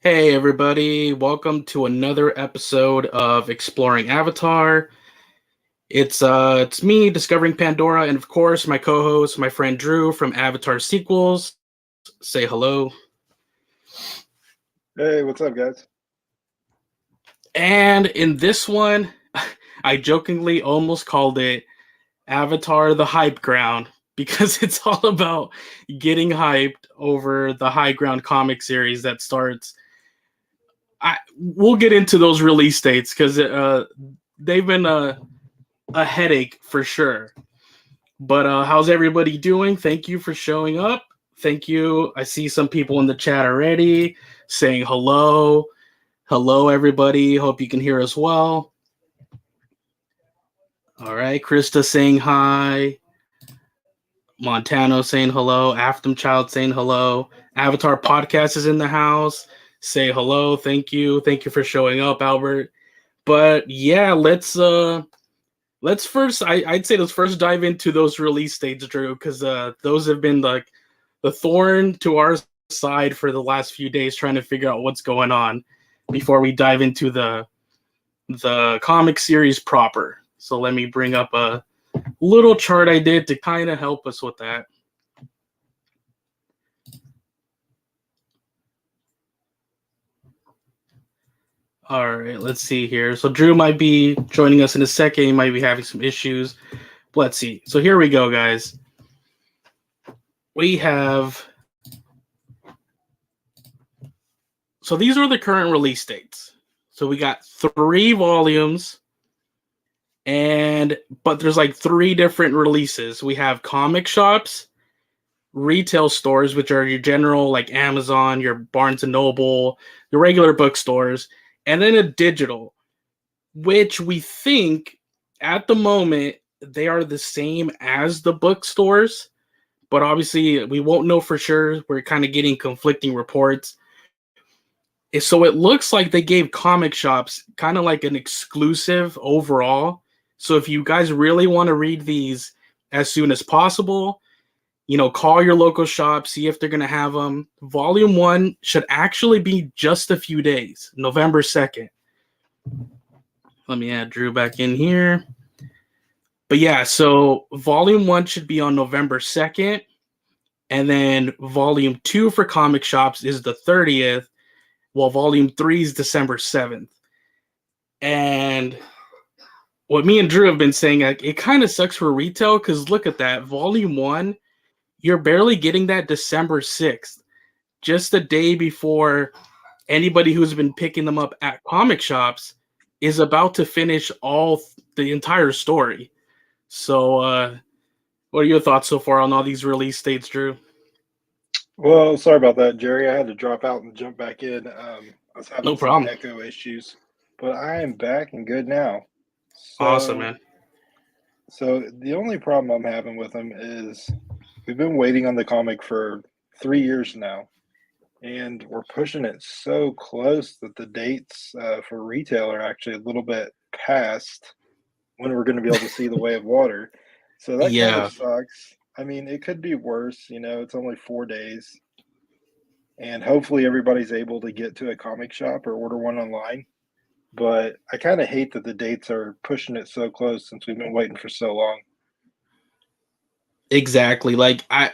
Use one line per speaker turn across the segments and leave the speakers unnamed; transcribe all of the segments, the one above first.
Hey everybody, welcome to another episode of Exploring Avatar. It's me discovering Pandora and of course my co-host, my friend Drew from Avatar Sequels. Say hello.
Hey, what's up, guys?
And in this one, I jokingly almost called it Avatar the Hype Ground because it's all about getting hyped over the High Ground comic series that starts we'll get into those release dates because they've been a headache for sure. But how's everybody doing? Thank you for showing up. Thank you. I see some people in the chat already saying hello. Hello, everybody. Hope you can hear us well. All right. Krista saying hi. Montano saying hello. Afton Child saying hello. Avatar Podcast is in the house. Say hello. Thank you. Thank you for showing up, Albert. But yeah, let's first. I'd say let's first dive into those release dates, Drew, because those have been like the thorn to our side for the last few days, trying to figure out what's going on before we dive into the comic series proper. So let me bring up a little chart I did to kind of help us with that. All right, let's see here. So Drew might be joining us in a second. He might be having some issues. Let's see. So here we go, guys. We have. So these are the current release dates. So we got 3 volumes, but there's like 3 different releases. We have comic shops, retail stores, which are your general like Amazon, your Barnes and Noble, your regular bookstores, and then a digital, which we think at the moment they are the same as the bookstores, but obviously we won't know for sure. We're kind of getting conflicting reports. So it looks like they gave comic shops kind of like an exclusive overall. So if you guys really want to read these as soon as possible, call your local shop, see if they're going to have them. Volume 1 should actually be just a few days, November 2nd. Let me add Drew back in here. But yeah, so Volume 1 should be on November 2nd. And then Volume 2 for comic shops is the 30th. Well, Volume 3 is December 7th. And what me and Drew have been saying, like, it kind of sucks for retail because look at that. Volume 1, you're barely getting that December 6th, just the day before anybody who's been picking them up at comic shops is about to finish the entire story. So, what are your thoughts so far on all these release dates, Drew?
Well, sorry about that, Jerry. I had to drop out and jump back in. I was having
No
some
problem.
echo issues, but I am back and good now.
Awesome,
So,
man.
so the only problem I'm having with them is we've been waiting on the comic for 3 years now, and we're pushing it so close that the dates for retail are actually a little bit past when we're going to be able to see the Way of Water. So that kind of
Yeah,
sucks. I mean, it could be worse. It's only 4 days, and hopefully everybody's able to get to a comic shop or order one online. But I kind of hate that the dates are pushing it so close since we've been waiting for so long.
exactly. Like I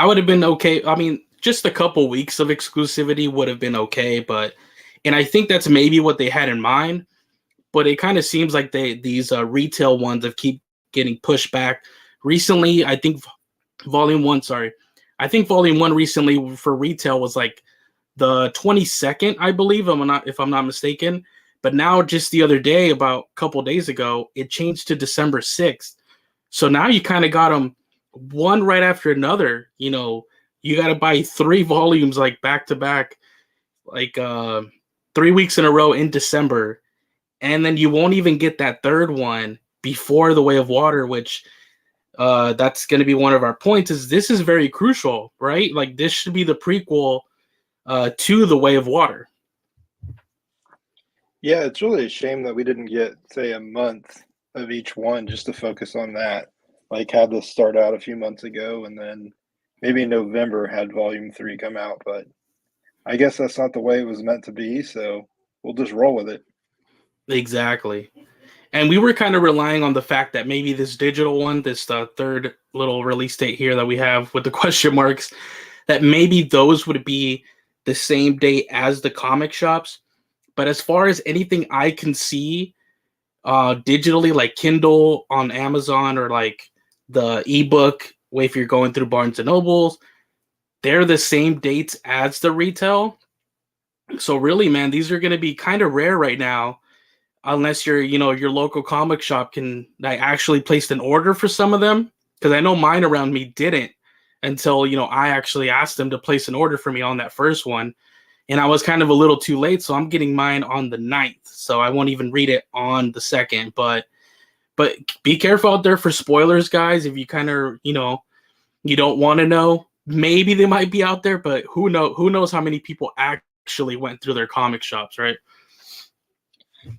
would have been okay. I mean, just a couple weeks of exclusivity would have been okay, and I think that's maybe what they had in mind. But it kind of seems like these retail ones have keep getting pushed back. Recently, I think Volume 1. Sorry, I think Volume 1 recently for retail was like the 22nd, I believe. If I'm not mistaken. But now, just the other day, about a couple days ago, it changed to December 6th. So now you kind of got them one right after another. You got to buy 3 volumes like back to back, like 3 weeks in a row in December, and then you won't even get that third one before the Way of Water, which that's going to be one of our points. Is this is very crucial, right? Like this should be the prequel to the Way of Water.
Yeah, it's really a shame that we didn't get, say, a month of each one just to focus on that. Like, had this start out a few months ago and then maybe in November had Volume 3 come out. But I guess that's not the way it was meant to be, so we'll just roll with it.
Exactly. And we were kind of relying on the fact that maybe this digital one, this third little release date here that we have with the question marks, that maybe those would be the same date as the comic shops. But as far as anything I can see digitally, like Kindle on Amazon or like the ebook, if you're going through Barnes and Nobles, they're the same dates as the retail. So really, man, these are going to be kind of rare right now unless your local comic shop can like actually placed an order for some of them, because I know mine around me didn't until I actually asked them to place an order for me on that first one, and I was kind of a little too late, so I'm getting mine on the 9th, so I won't even read it on the 2nd. But be careful out there for spoilers, guys. If you kind of you don't want to know, maybe they might be out there, but who knows how many people actually went through their comic shops, right?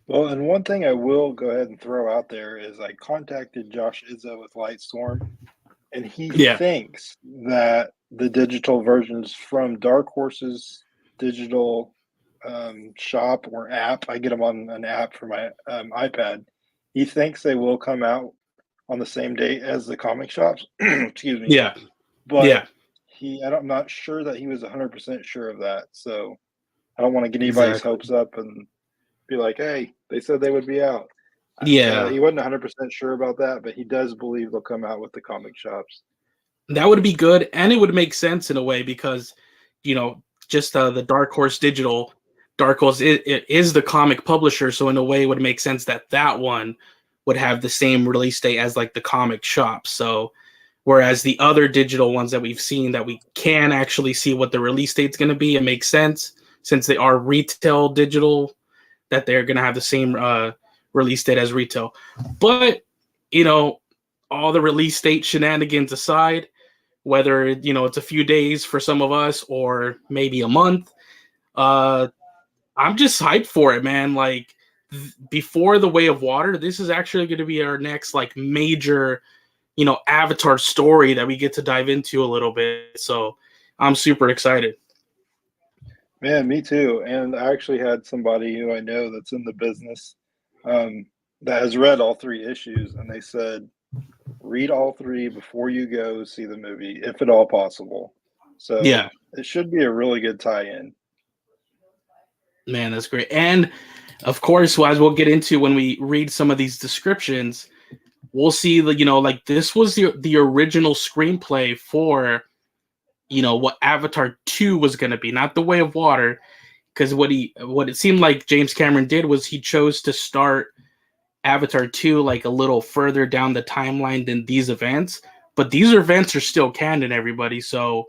Well, and one thing I will go ahead and throw out there is I contacted Josh Izzo with Lightstorm, and he
Yeah.
thinks that the digital versions from Dark Horse's digital shop or app, I get them on an app for my iPad. He thinks they will come out on the same date as the comic shops. Excuse me.
Yeah.
But
Yeah.
I'm not sure that he was 100% sure of that. So I don't want to get anybody's
Exactly.
hopes up and be like, hey, they said they would be out.
Yeah.
He wasn't 100% sure about that, but he does believe they'll come out with the comic shops.
That would be good, and it would make sense in a way because, just the Dark Horse Digital, Dark Horse it is the comic publisher, so in a way, it would make sense that that one would have the same release date as like the comic shop. So, whereas the other digital ones that we've seen that we can actually see what the release date's going to be, it makes sense since they are retail digital that they're going to have the same release date as retail. But all the release date shenanigans aside, whether it's a few days for some of us or maybe a month, uh I'm just hyped for it, man. Like before the Way of Water, this is actually going to be our next like major Avatar story that we get to dive into a little bit, so I'm super excited.
Man, me too. And I actually had somebody who I know that's in the business um, that has read all three issues, and they said, read all three before you go see the movie, if at all possible. So
Yeah,
it should be a really good tie-in.
man, that's great. And of course, as we'll get into when we read some of these descriptions, we'll see that like this was the original screenplay for what Avatar 2 was going to be, not the Way of Water, because what it seemed like James Cameron did was he chose to start Avatar 2 like a little further down the timeline than these events, but these events are still canon, everybody. So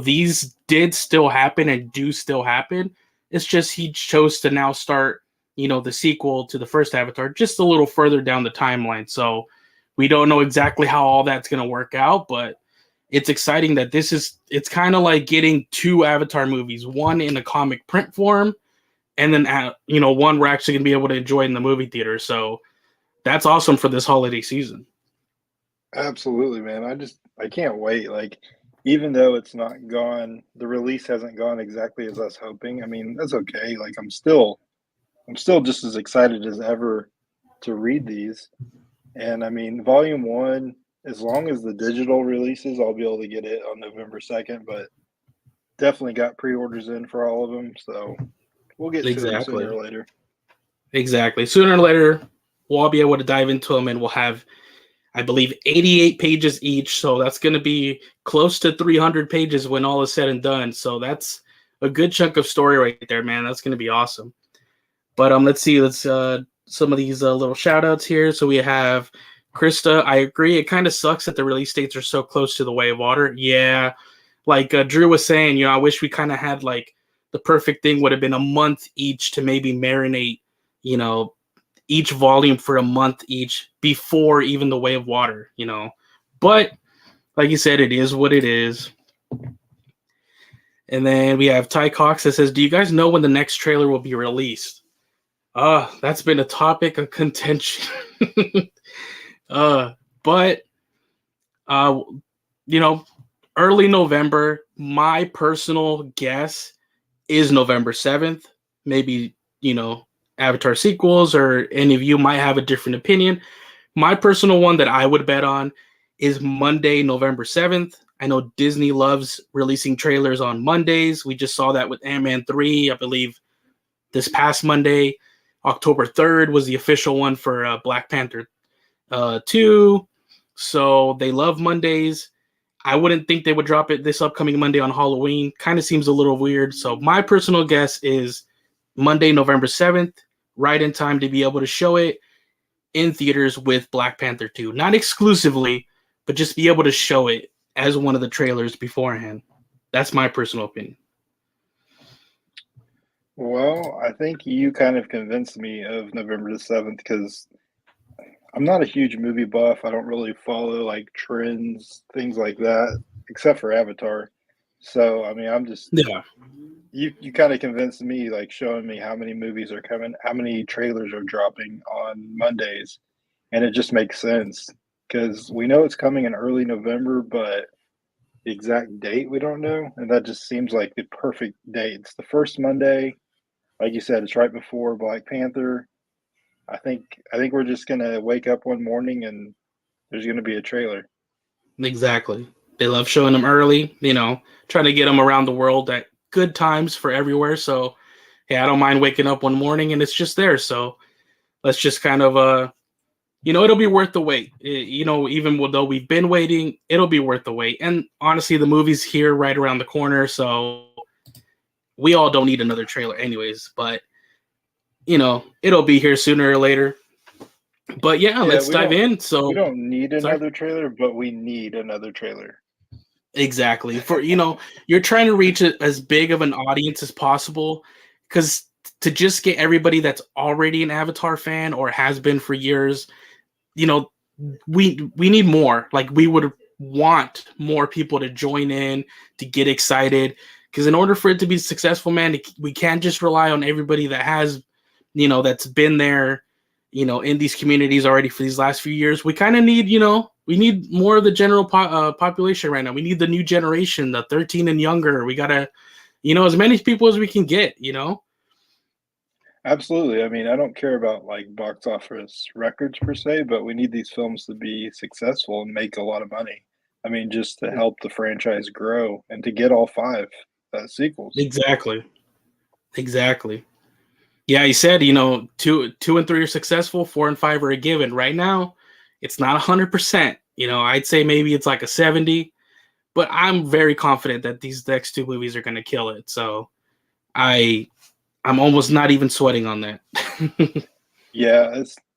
these did still happen and do still happen. It's just he chose to now start, the sequel to the first Avatar just a little further down the timeline. So we don't know exactly how all that's going to work out, but it's exciting that it's kind of like getting two Avatar movies, one in a comic print form, and then one we're actually gonna be able to enjoy in the movie theater. So that's awesome for this holiday season.
Absolutely, man. I can't wait. Like, even though it's not gone, the release hasn't gone exactly as us hoping. I mean, that's okay. Like, I'm still just as excited as ever to read these. And I mean, volume one, as long as the digital releases, I'll be able to get it on November 2nd, but definitely got pre-orders in for all of them. So we'll get to them sooner
Exactly.
or later.
Exactly. Sooner or later, we'll all be able to dive into them, and we'll have, I believe, 88 pages each. So that's going to be close to 300 pages when all is said and done. So that's a good chunk of story right there, man. That's going to be awesome. But let's see. Let's some of these little shout outs here. So we have Krista. I agree. It kind of sucks that the release dates are so close to the Way of Water. Yeah, like Drew was saying, I wish we kind of had like the perfect thing would have been a month each to maybe marinate, you know, each volume for a month each before even the Way of Water. But like you said, it is what it is. And then we have Ty Cox that says, "Do you guys know when the next trailer will be released?" That's been a topic of contention. But uh, you know, early November. My personal guess is November 7th. Maybe, Avatar sequels, or any of you might have a different opinion. My personal one that I would bet on is Monday, November 7th. I know Disney loves releasing trailers on Mondays. We just saw that with Ant-Man 3, I believe, this past Monday. October 3rd was the official one for Black Panther 2. So they love Mondays. I wouldn't think they would drop it this upcoming Monday on Halloween. Kind of seems a little weird. So my personal guess is Monday, November 7th, right in time to be able to show it in theaters with Black Panther 2. Not exclusively, but just be able to show it as one of the trailers beforehand. That's my personal opinion.
Well, I think you kind of convinced me of November the 7th because I'm not a huge movie buff. I don't really follow like trends, things like that, except for Avatar. So, I mean, I'm just
Yeah,
you kind of convinced me, like showing me how many movies are coming, how many trailers are dropping on Mondays, and it just makes sense because we know it's coming in early November, but the exact date we don't know, and that just seems like the perfect date. It's the first Monday, like you said, it's right before Black Panther. I think we're just gonna wake up one morning and there's gonna be a trailer.
exactly. They love showing them early, trying to get them around the world at good times for everywhere. So, yeah, I don't mind waking up one morning and it's just there. So let's just kind of, it'll be worth the wait. Even though we've been waiting, it'll be worth the wait. And honestly, the movie's here right around the corner. So we all don't need another trailer anyways. But, it'll be here sooner or later. But yeah,
Yeah,
let's dive in.
we
So,
don't need
sorry.
another trailer, but we need another trailer.
Exactly. You're trying to reach as big of an audience as possible, because to just get everybody that's already an Avatar fan or has been for years, you know, we need more. Like, we would want more people to join in, to get excited, because in order for it to be successful, man, we can't just rely on everybody that has, that's been there, in these communities already for these last few years. We kind of need, we need more of the general population right now. We need the new generation, the 13 and younger. We gotta, as many people as we can get.
Absolutely. I mean, I don't care about like box office records per se, but we need these films to be successful and make a lot of money. I mean, just to help the franchise grow and to get all five sequels.
Exactly. Exactly. Yeah, he said, two and three are successful, 4 and 5 are a given. Right now, it's not 100%. I'd say maybe it's like a 70, but I'm very confident that these next two movies are going to kill it. So I'm almost not even sweating on that.
Yeah,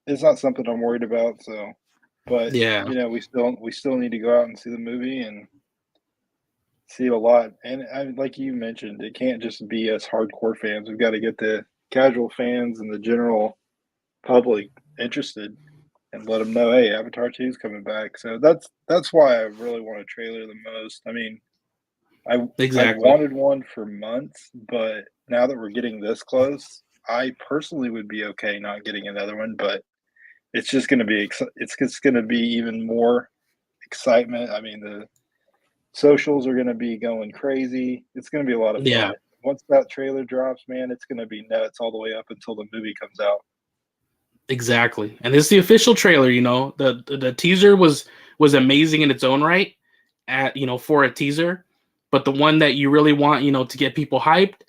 it's not something I'm worried about. So, but
Yeah,
we still need to go out and see the movie and see a lot. And like you mentioned, it can't just be us hardcore fans. We've got to get the casual fans and the general public interested and let them know, hey, Avatar 2 is coming back. So that's why I really want a trailer the most. I mean, I've
exactly.
wanted one for months, but now that we're getting this close, I personally would be okay not getting another one. But it's just going to be it's just going to be even more excitement. I mean, the socials are going to be going crazy. It's going to be a lot of
Yeah,
fun. Once that trailer drops, man, it's going to be nuts all the way up until the movie comes out.
exactly. And this is the official trailer. The teaser was amazing in its own right, for a teaser, but the one that you really want, to get people hyped,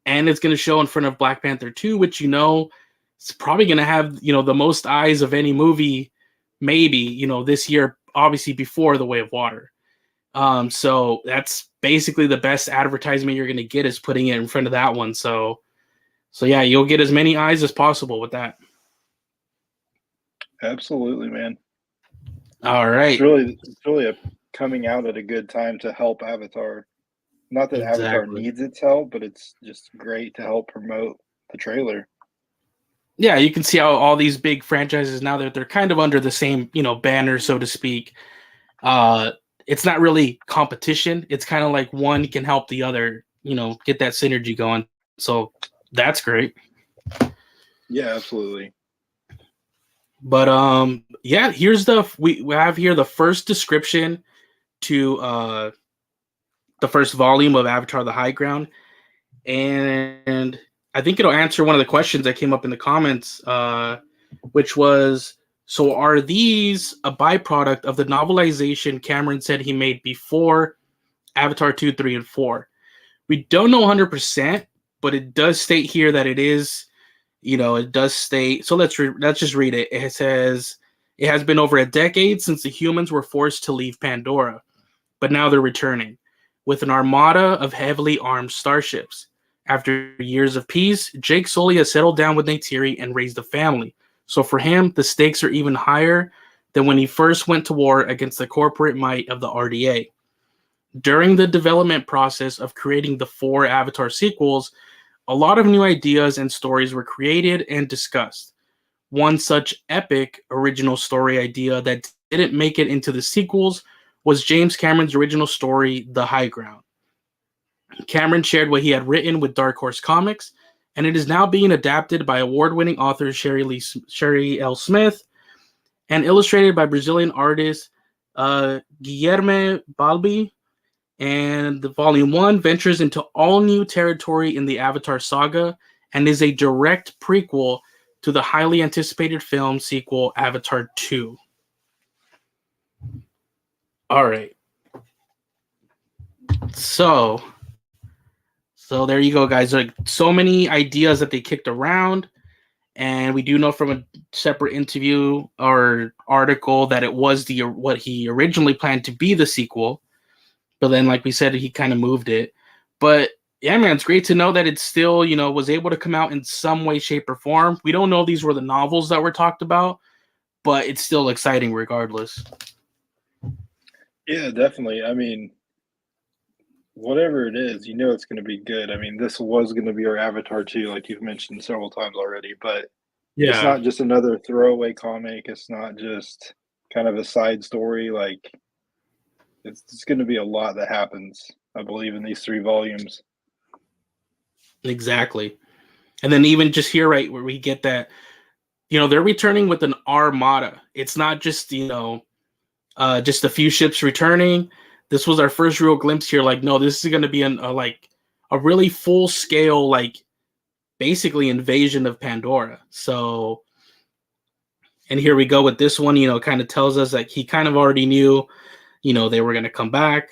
and it's going to show in front of Black Panther 2, which it's probably going to have, the most eyes of any movie, maybe, this year, obviously before The Way of Water. So that's basically the best advertisement you're going to get, is putting it in front of that one. So yeah, you'll get as many eyes as possible with that.
Absolutely, man.
All
It's
right.
really it's really a coming out at a good time to help Avatar. Not that Avatar
Exactly.
needs its help, but it's just great to help promote the trailer.
Yeah, you can see how all these big franchises now that they're kind of under the same, banner, so to speak. Uh, it's not really competition. It's kind of like one can help the other, get that synergy going. So that's great.
Yeah, absolutely.
But yeah, here's we have here the first description to the first volume of Avatar: The High Ground. and I think it'll answer one of the questions that came up in the comments, which was, so are these a byproduct of the novelization Cameron said he made before Avatar 2, 3, and 4? We don't know 100%, but it does state here that it is, it does state. So let's just read it. It says, it has been over a decade since the humans were forced to leave Pandora, but now they're returning with an armada of heavily armed starships. After years of peace, Jake Sully has settled down with Neytiri and raised a family. So for him, the stakes are even higher than when he first went to war against the corporate might of the RDA. During the development process of creating the 4 Avatar sequels, a lot of new ideas and stories were created and discussed. One such epic original story idea that didn't make it into the sequels was James Cameron's original story, The High Ground. Cameron shared what he had written with Dark Horse Comics, and it is now being adapted by award-winning author Sherry L. Smith and illustrated by Brazilian artist Guilherme Balbi. And the Volume 1 ventures into all new territory in the Avatar saga and is a direct prequel to the highly anticipated film sequel Avatar 2. All right. So there you go, guys. Like, so many ideas that they kicked around, and we do know from a separate interview or article that it was what he originally planned to be the sequel, but then, like we said, he kind of moved it. But yeah, man, it's great to know that it still, was able to come out in some way, shape, or form. We don't know if these were the novels that were talked about, but it's still exciting regardless.
Yeah, definitely. I mean, whatever it is, it's going to be good. I mean, this was going to be our Avatar 2, like you've mentioned several times already, but it's not just another throwaway comic. It's not just kind of a side story. Like, it's going to be a lot that happens, I believe, in these 3 volumes.
Exactly. And then even just here, right, where we get that, they're returning with an armada. It's not just, just a few ships returning. This was our first real glimpse here. Like, no, this is going to be a really full scale, like, basically invasion of Pandora. So, and here we go with this one, kind of tells us that he kind of already knew, they were going to come back.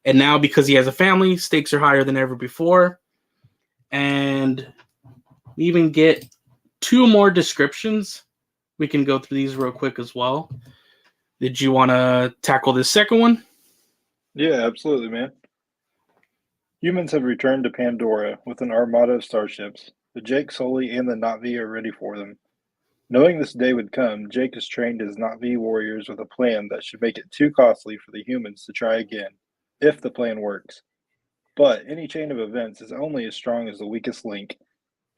And now, because he has a family, stakes are higher than ever before. And we even get 2 more descriptions. We can go through these real quick as well. Did you want to tackle this second one?
Yeah, absolutely, man. Humans have returned to Pandora with an armada of starships. The Jake Sully and the Na'vi are ready for them. Knowing this day would come, Jake has trained his Na'vi warriors with a plan that should make it too costly for the humans to try again, if the plan works. But any chain of events is only as strong as the weakest link,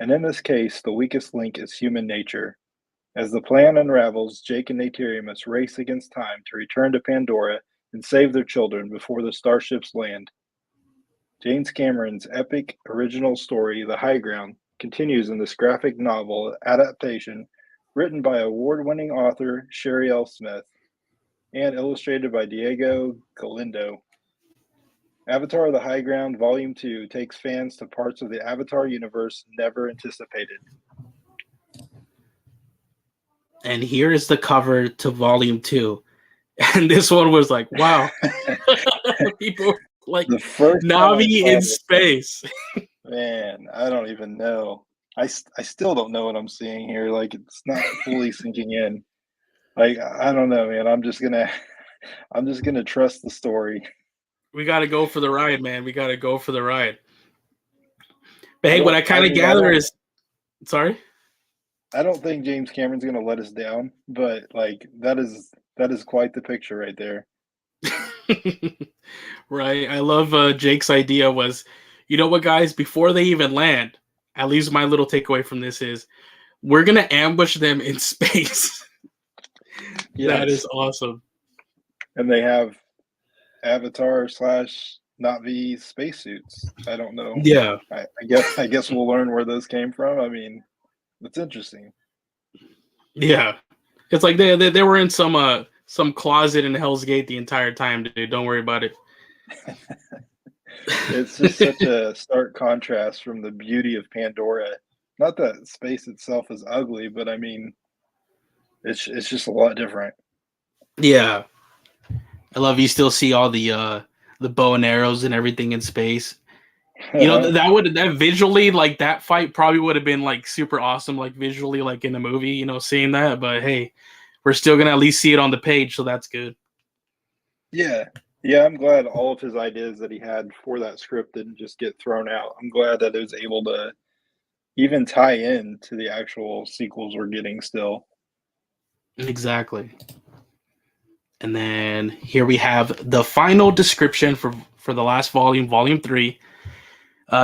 and in this case, the weakest link is human nature. As the plan unravels, Jake and Neytiri must race against time to return to Pandora and save their children before the starships land. James Cameron's epic original story, The High Ground, continues in this graphic novel adaptation written by award-winning author Sherry L. Smith and illustrated by Diego Galindo. Avatar: The High Ground Volume 2 takes fans to parts of the Avatar universe never anticipated.
And here is the cover to Volume 2. And this one was like, wow. People like
the first
Na'vi in space.
Man, I don't even know. I still don't know what I'm seeing here. Like, it's not fully sinking in. Like, I don't know, man. I'm just gonna trust the story.
We got to go for the ride, man. We got to go for the ride. But hey, what I kind of gather is, sorry.
I don't think James Cameron's gonna let us down, but like that is quite the picture right there.
Right. I love Jake's idea was, you know what, guys, before they even land, at least my little takeaway from this is we're going to ambush them in space. Yes. That is awesome.
And they have Avatar / Na'vi spacesuits. I don't know.
Yeah.
I guess we'll learn where those came from. I mean, it's interesting.
Yeah. It's like they were in some closet in Hell's Gate the entire time, dude. Don't worry about it.
It's just such a stark contrast from the beauty of Pandora. Not that space itself is ugly, but I mean, it's just a lot different.
Yeah, I love you still see all the bow and arrows and everything in space. You know that visually like that fight probably would have been like super awesome, like visually like in the movie. You know, seeing that. But hey, we're still gonna at least see it on the page, so that's good.
Yeah. Yeah, I'm glad all of his ideas that he had for that script didn't just get thrown out. I'm glad that it was able to even tie in to the actual sequels we're getting still.
Exactly. And then here we have the final description for the last volume, volume 3.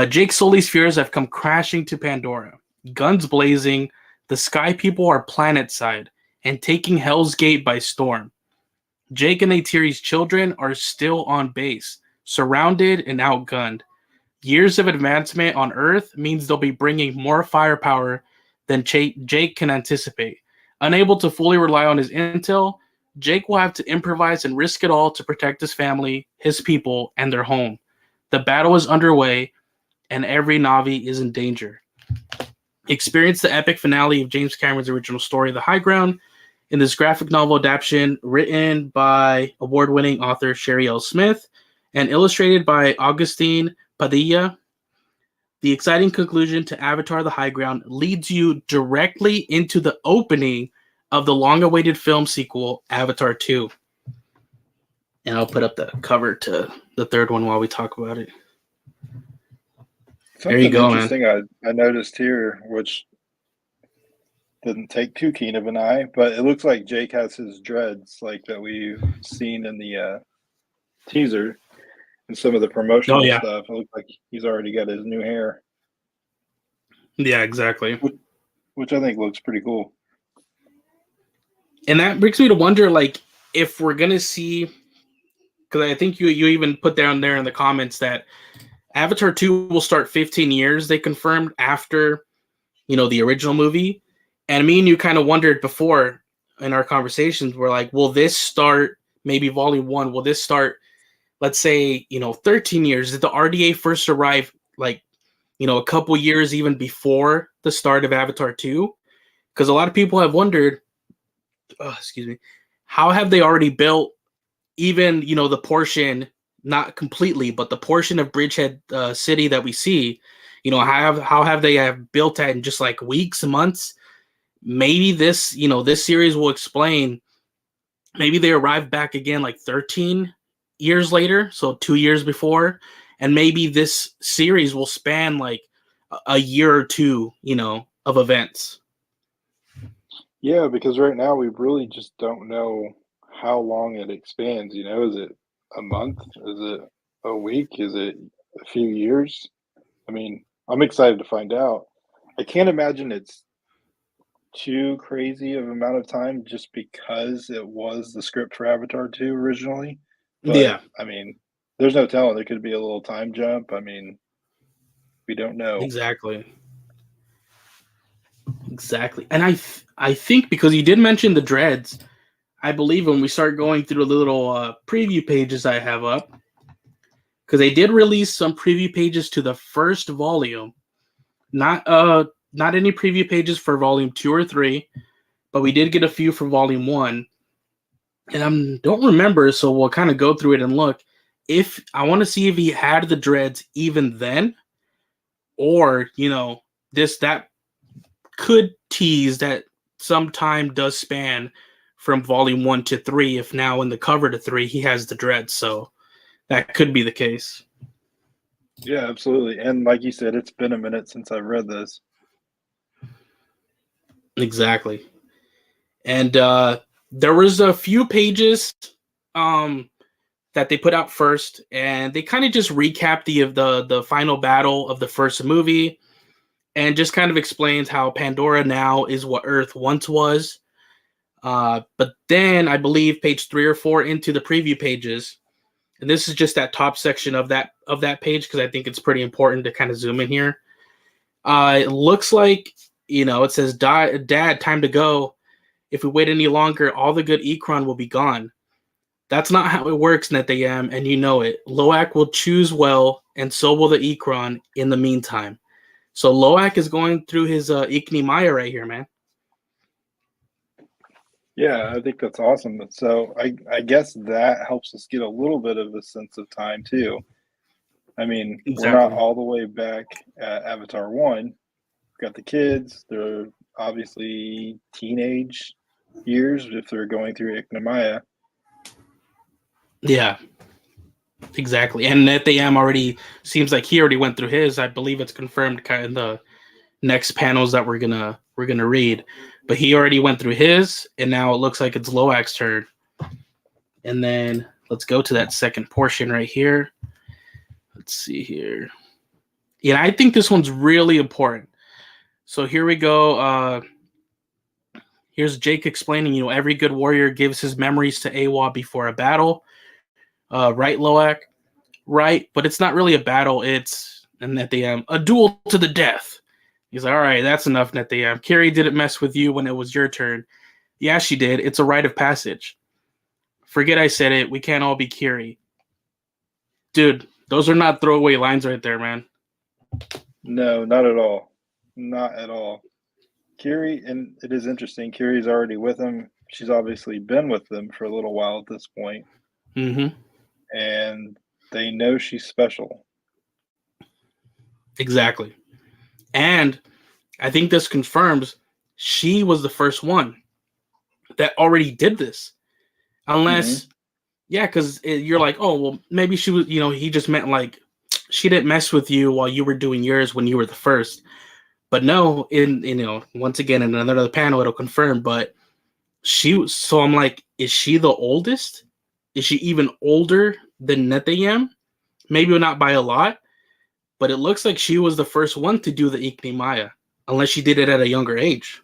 Jake Sully's fears have come crashing to Pandora. Guns blazing, the Sky People are planet-side and taking Hell's Gate by storm. Jake and Neytiri's children are still on base, surrounded and outgunned. Years of advancement on Earth means they'll be bringing more firepower than Jake can anticipate. Unable to fully rely on his intel, Jake will have to improvise and risk it all to protect his family, his people, and their home. The battle is underway, and every Na'vi is in danger. Experience the epic finale of James Cameron's original story, The High Ground, in this graphic novel adaptation written by award-winning author Sherry L. Smith and illustrated by Augustine Padilla. The exciting conclusion to Avatar: The High Ground leads you directly into the opening of the long-awaited film sequel, Avatar 2. And I'll put up the cover to the third one while we talk about it.
Something
there you go,
interesting
man.
I noticed here, which didn't take too keen of an eye, but it looks like Jake has his dreads like that we've seen in the teaser and some of the promotional
Yeah.
stuff. It looks like he's already got his new hair.
Yeah, exactly.
Which I think looks pretty cool.
And that brings me to wonder, like, if we're going to see, because I think you even put down there in the comments that Avatar 2 will start 15 years, they confirmed, after, the original movie. And me and you kind of wondered before in our conversations, we're like, will this start, maybe volume 1, will this start, let's say, 13 years? Did the RDA first arrive, like, a couple years even before the start of Avatar 2? Because a lot of people have wondered, how have they already built even, the portion, not completely, but the portion of Bridgehead City that we see, how have they have built that in just like weeks, months? Maybe this series will explain, maybe they arrived back again like 13 years later, so 2 years before, and maybe this series will span like a year or two, of events.
Yeah, because right now we really just don't know how long it expands. Is it a month? Is it a week? Is it a few years? I mean, I'm excited to find out. I can't imagine it's too crazy of amount of time just because it was the script for Avatar 2 originally. But
Yeah,
I mean, there's no telling. There could be a little time jump. I mean, we don't know.
exactly. And I think, because you did mention the dreads, I believe when we start going through the little preview pages I have up, because they did release some preview pages to the first volume, not any preview pages for volume 2 or 3, but we did get a few for volume 1. And I don't remember, so we'll kind of go through it and look. If I want to see if he had the dreads even then, or that could tease that some time does span from volume 1 to 3. If now in the cover to 3 he has the dreads, so that could be the case.
Yeah, absolutely. And like you said, it's been a minute since I've read this.
Exactly. And there was a few pages that they put out first, and they kind of just recap the final battle of the first movie, and just kind of explains how Pandora now is what Earth once was. But then I believe page 3 or 4 into the preview pages, and this is just that top section of that page, because I think it's pretty important to kind of zoom in here. It looks like, it says, Dad, time to go. If we wait any longer, all the good Ikron will be gone. That's not how it works, Netayam, and you know it. Loak will choose well, and so will the Ikron in the meantime. So Loak is going through his Ikni Maya right here, man.
Yeah, I think that's awesome. So I guess that helps us get a little bit of a sense of time too. I mean, we're not
Exactly.
all the way back at Avatar 1. We've got the kids. They're obviously teenage years if they're going through Iknamaya.
Yeah, exactly. And Netayam already seems like he already went through his. I believe it's confirmed kind of the next panels that we're gonna read. But he already went through his, and now it looks like it's Loak's turn. And then let's go to that second portion right here. Let's see here. Yeah, I think this one's really important. So here we go. Here's Jake explaining, every good warrior gives his memories to Awa before a battle. Right, Loak? Right, but it's not really a battle. It's a duel to the death. He's like, all right, that's enough, Netayam. Kiri didn't mess with you when it was your turn. Yeah, she did. It's a rite of passage. Forget I said it. We can't all be Kiri. Dude, those are not throwaway lines right there, man.
No, not at all. Not at all. Kiri, and it is interesting, Kiri's already with him. She's obviously been with them for a little while at this point,
Mm-hmm.
and they know she's special.
Exactly. And I think this confirms she was the first one that already did this.
Mm-hmm.
Unless, yeah, because you're like, oh, well, maybe she was, he just meant like she didn't mess with you while you were doing yours when you were the first. But no, once again in another panel it'll confirm. But she was, so I'm like, is she the oldest? Is she even older than Netayam? Maybe not by a lot, but it looks like she was the first one to do the Ikni Maya, unless she did it at a younger age.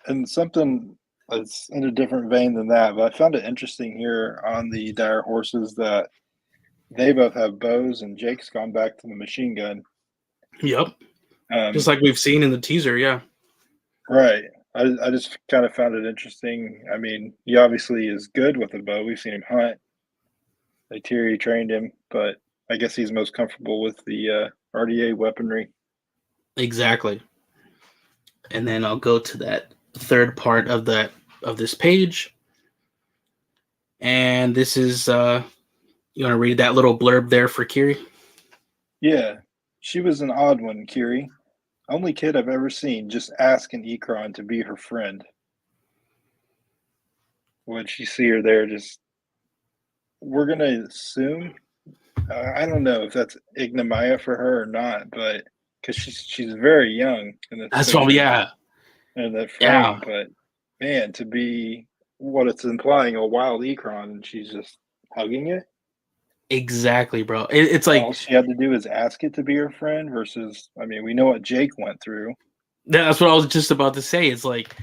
And something that's in a different vein than that, but I found it interesting here on the dire horses that they both have bows, and Jake's gone back to the machine gun.
Yep, just
Um,
like we've seen in the teaser. Yeah,
right. I just kind of found it interesting. I mean, he obviously is good with a bow. We've seen him hunt. Like Kiri trained him, but I guess he's most comfortable with the RDA weaponry.
exactly. And then I'll go to that third part of this page, and this is you want to read that little blurb there for Kiri?
Yeah, she was an odd one, Kiri. Only kid I've ever seen just ask an Ikron to be her friend. What you see her there, just we're gonna assume. I don't know if that's Ignomaya for her or not, but because she's very young in this
That's what.
picture
Yeah,
and that
yeah,
frame. But man, to be what it's implying a wild Ikron, and she's just hugging it.
exactly, bro. It's like
All she had to do is ask it to be her friend. Versus, I mean, we know what Jake went through.
that's what I was just about to say. It's like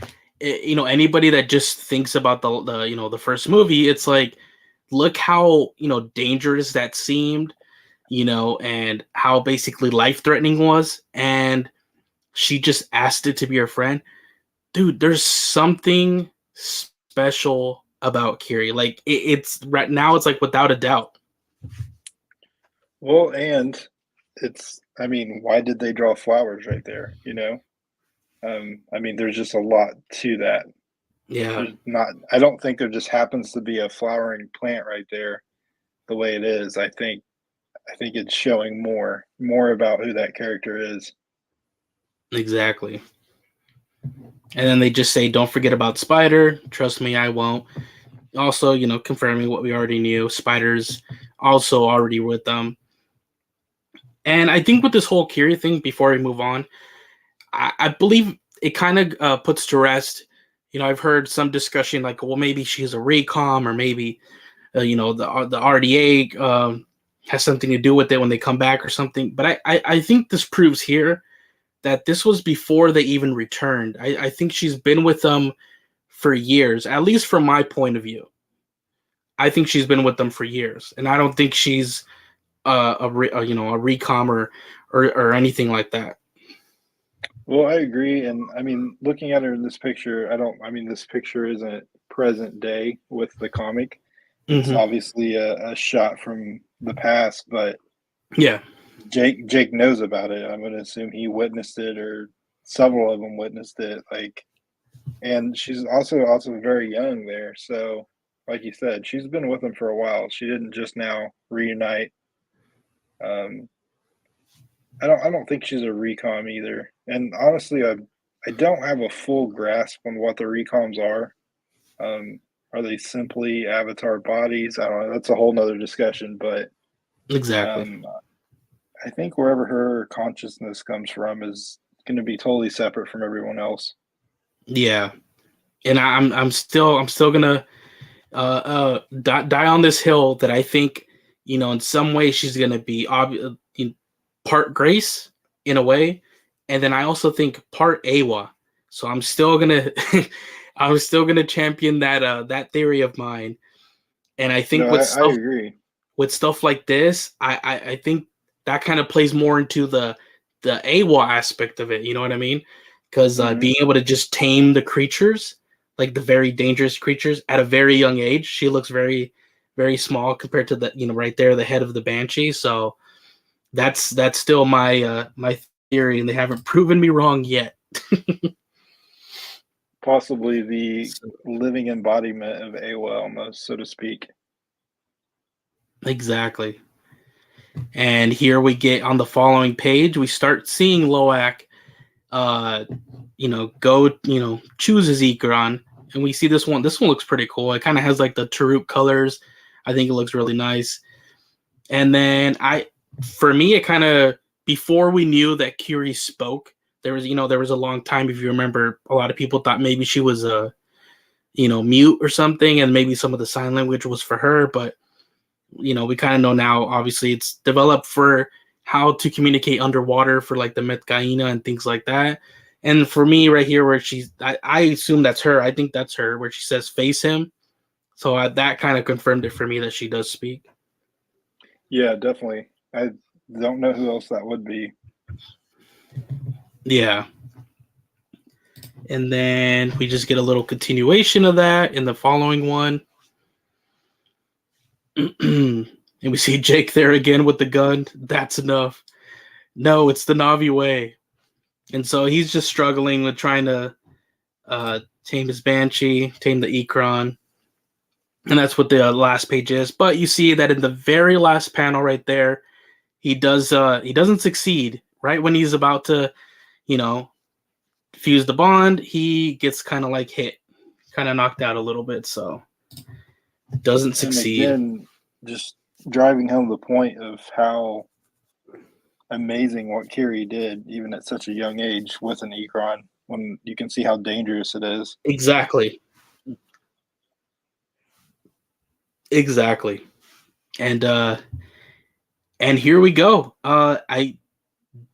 anybody that just thinks about the first movie, it's like look how dangerous that seemed, and how basically life threatening was, and she just asked it to be her friend. Dude, there's something special about Kiri. Like it's right now, it's like without a doubt.
Well, and it's, I mean, why did they draw flowers right there? I mean, there's just a lot to that.
Yeah,
There's not, I don't think there just happens to be a flowering plant right there the way it is. I think it's showing more about who that character is.
exactly. And then they just say, "Don't forget about Spider." Trust me, I won't. Also, confirming what we already knew. Spider's also already with them. And I think with this whole Kiri thing, before we move on, I believe it kind of puts to rest. I've heard some discussion like, well, maybe she's a recom, or maybe the RDA has something to do with it when they come back or something. But I think this proves here that this was before they even returned. I think she's been with them for years, at least from my point of view. I think she's been with them for years, and I don't think she's a recom or anything like that.
Well, I agree, and I mean, looking at her in this picture, I don't. I mean, this picture isn't present day with the comic. It's
Hmm.
obviously a shot from the past, but
Yeah,
Jake knows about it. I'm going to assume he witnessed it, or several of them witnessed it. Like, and she's also very young there. So, like you said, she's been with him for a while. She didn't just now reunite. Um, I don't think she's a recom either. And honestly, I don't have a full grasp on what the recoms are. Are they simply avatar bodies? I don't know. That's a whole nother discussion. But
exactly.
um, I think wherever her consciousness comes from is going to be totally separate from everyone else.
Yeah, and I'm still gonna die on this hill that I think, in some way she's gonna be part Grace in a way, and then I also think part Awa. So I'm still gonna I'm still gonna champion that theory of mine. And I think
No, I agree.
with stuff like this, I think that kind of plays more into the AWA aspect of it. You know what I mean? Because
Hmm.
being able to just tame the creatures, like the very dangerous creatures, at a very young age, she looks very, very small compared to the right there, the head of the banshee. So that's still my theory, and they haven't proven me wrong yet.
Possibly the
So,
living embodiment of AWA, almost, so to speak.
exactly. And here we get on the following page, we start seeing Loak uh go choose his Ikran, and we see this one looks pretty cool. It kind of has like the Taruk colors. I think it looks really nice. And then for me, it kind of, before we knew that Kiri spoke, there was a long time, if you remember, a lot of people thought maybe she was a mute or something, and maybe some of the sign language was for her. But we kind of know now, obviously it's developed for how to communicate underwater for like the Metcaina and things like that. And for me right here, where I assume that's her. I think that's her, where she says face him. So that kind of confirmed it for me that she does speak.
Yeah, definitely. I don't know who else that would be.
Yeah. And then we just get a little continuation of that in the following one. And we see Jake there again with the gun. That's enough. No, it's the Navi way. And so he's just struggling with trying to tame his Banshee, tame the Ikran. And that's what the last page is. But you see that in the very last panel right there, he doesn't succeed. Right when he's about to, you know, fuse the bond, he gets kind of like hit, kind of knocked out a little bit. So doesn't
And
succeed.
again, just driving home the point of how amazing what Kiri did, even at such a young age with an Ekron, when you can see how dangerous it is.
Exactly. Exactly. And here we go. I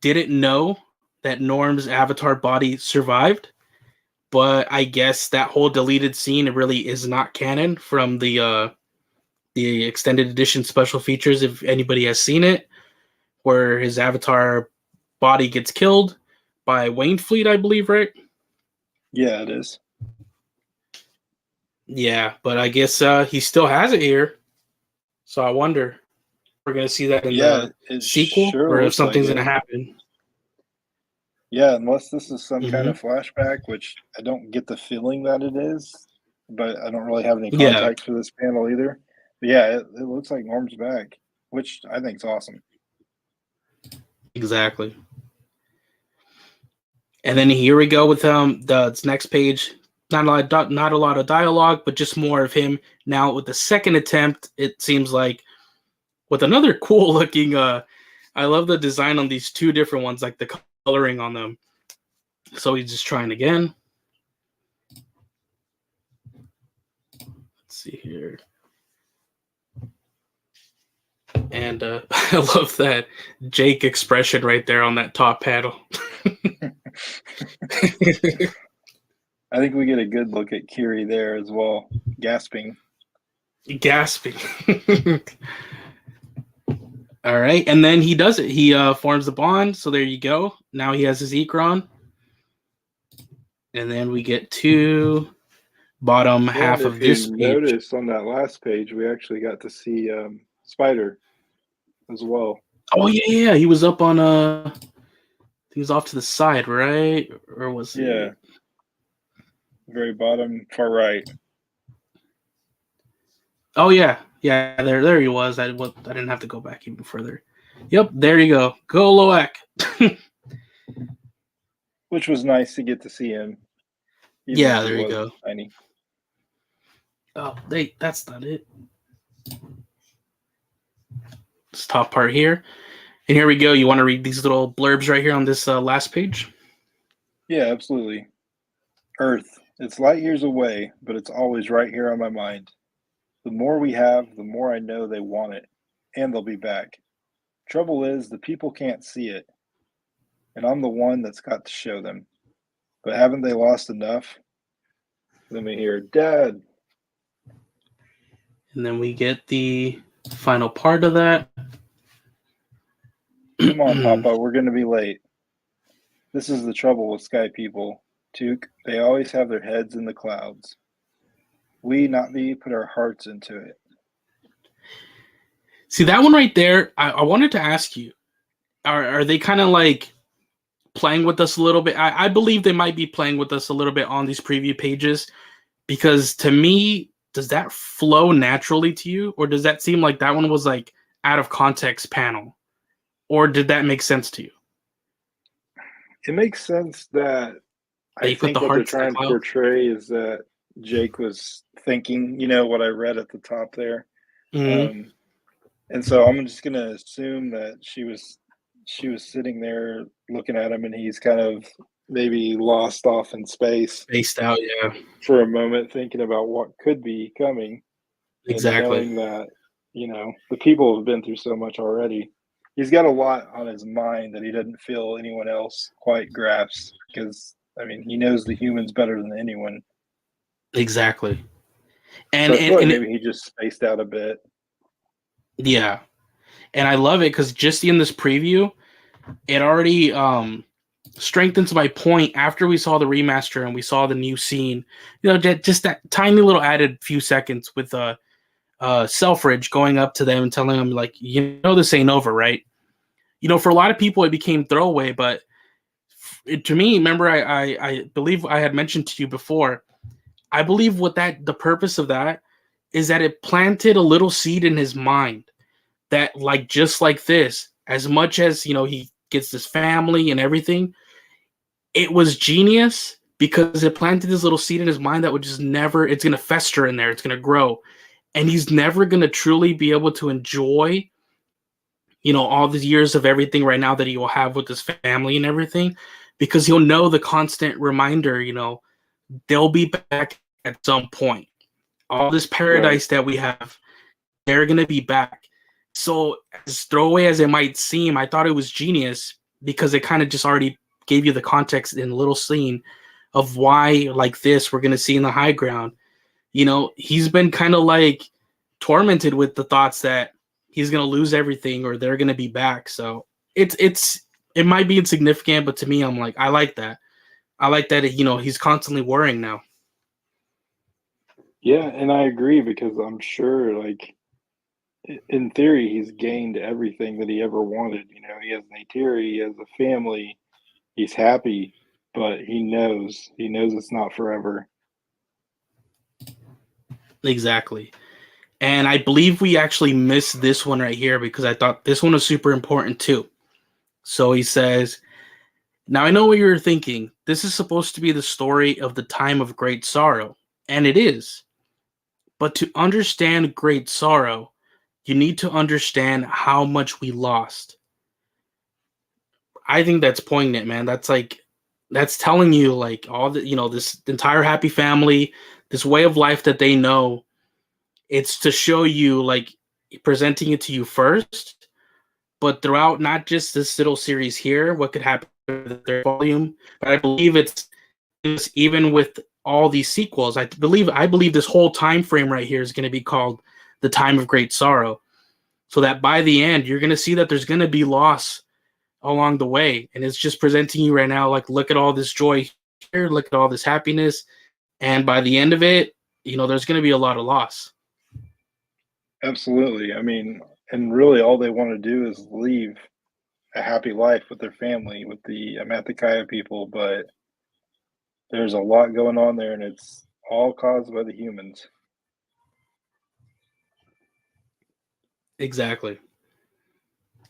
didn't know that Norm's avatar body survived, but I guess that whole deleted scene really is not canon from the extended edition special features. If anybody has seen it, where his avatar body gets killed by Wayne Fleet, I believe, right?
Yeah, it is.
Yeah, but I guess he still has it here. So I wonder if we're gonna see that in
Yeah,
the
it
sequel,
sure
or if
looks like
something's gonna
it.
happen.
Yeah, unless this is some kind
Hmm.
of flashback, which I don't get the feeling that it is, but I don't really have any
Yeah,
context for this panel either. But yeah, it looks like Norm's back, which I think is awesome.
exactly. And then here we go with the next page. Not a lot of dialogue, but just more of him now with the second attempt. It seems like with another cool looking. I love the design on these two different ones, like the coloring on them. So he's just trying again. Let's see here. And I love that Jake expression right there on that top panel.
I think we get a good look at Kiri there as well, gasping.
Gasping. All right, and then he does it. He forms the bond. So there you go. Now he has his Ikron. And then we get to bottom
Yeah, and
half of
if you
this page.
notice on that last page, we actually got to see Spider as well.
Oh yeah, he was up on he was off to the side, right? Or was
Yeah,
he?
very bottom, far right.
Oh yeah, there he was. I didn't have to go back even further. Yep, there you go. Go Loak.
Which was nice to get to see him, even
Yeah,
if he
there you
was
go.
tiny.
Oh, that's not it. This top part here. And here we go. You want to read these little blurbs right here on this last page?
Yeah, absolutely. Earth, it's light years away, but it's always right here on my mind. The more we have, the more I know they want it, and they'll be back. Trouble is, the people can't see it, and I'm the one that's got to show them. But haven't they lost enough? Let me hear, Dad.
And then we get the final part of that.
Come on, Papa, we're going to be late. This is the trouble with sky people. Took, they always have their heads in the clouds. We, not me, put our hearts into it.
See that one right there. I wanted to ask you: Are they kind of like playing with us a little bit? I believe they might be playing with us a little bit on these preview pages, because to me, does that flow naturally to you, or does that seem like that one was like out of context panel, or did that make sense to you?
It makes sense that
That
I
you put
think
the
what they're
hearts in the
trying to
cloud?
portray is that Jake was thinking, what I read at the top there.
Mm-hmm.
Um, and so I'm just gonna assume that she was sitting there looking at him and he's kind of maybe lost off in space
Spaced out, yeah,
for a moment, thinking about what could be coming and
exactly.
knowing that, the people have been through so much already. He's got a lot on his mind that he doesn't feel anyone else quite grasps because he knows the humans better than anyone.
Exactly.
So
And
I feel
and,
like
and
maybe he just spaced out a bit.
yeah, and I love it because just in this preview, it already strengthens my point after we saw the remaster and we saw the new scene. Just that tiny little added few seconds with Selfridge going up to them and telling them like, this ain't over, right? For a lot of people it became throwaway, but to me, remember, I believe I had mentioned to you before. I believe the purpose of that is that it planted a little seed in his mind that, like, just like this, as much as he gets this family and everything, it was genius because it planted this little seed in his mind that would just never, it's going to fester in there, it's going to grow, and he's never going to truly be able to enjoy all these years of everything right now that he will have with his family and everything, because he'll know the constant reminder, they'll be back at some point. All this
Right.
paradise that we have, they're going to be back. So as throwaway as it might seem, I thought it was genius because it kind of just already gave you the context in a little scene of why, like this, we're going to see in the high ground. He's been kind of like tormented with the thoughts that he's going to lose everything or they're going to be back. So it might be insignificant, but to me, I'm like, I like that. I like that, he's constantly worrying now.
Yeah, and I agree because I'm sure, like, in theory, he's gained everything that he ever wanted. He has Neytiri, he has a family, he's happy, but he knows it's not forever.
Exactly. And I believe we actually missed this one right here because I thought this one was super important too. So he says, now I know what you're thinking. This is supposed to be the story of the time of great sorrow. And it is. But to understand great sorrow, you need to understand how much we lost. I think that's poignant, man. That's telling you like all the, this entire happy family, this way of life that they know. It's to show you, like, presenting it to you first, but throughout not just this little series here, what could happen with their volume, but I believe it's even with all these sequels. I believe this whole time frame right here is going to be called the time of great sorrow, so that by the end you're going to see that there's going to be loss along the way, and it's just presenting you right now like, look at all this joy here, look at all this happiness. And by the end of it, there's going to be a lot of loss.
Absolutely. I mean, and really all they want to do is leave a happy life with their family, with the Amathakaya people, but there's a lot going on there, and it's all caused by the humans.
Exactly.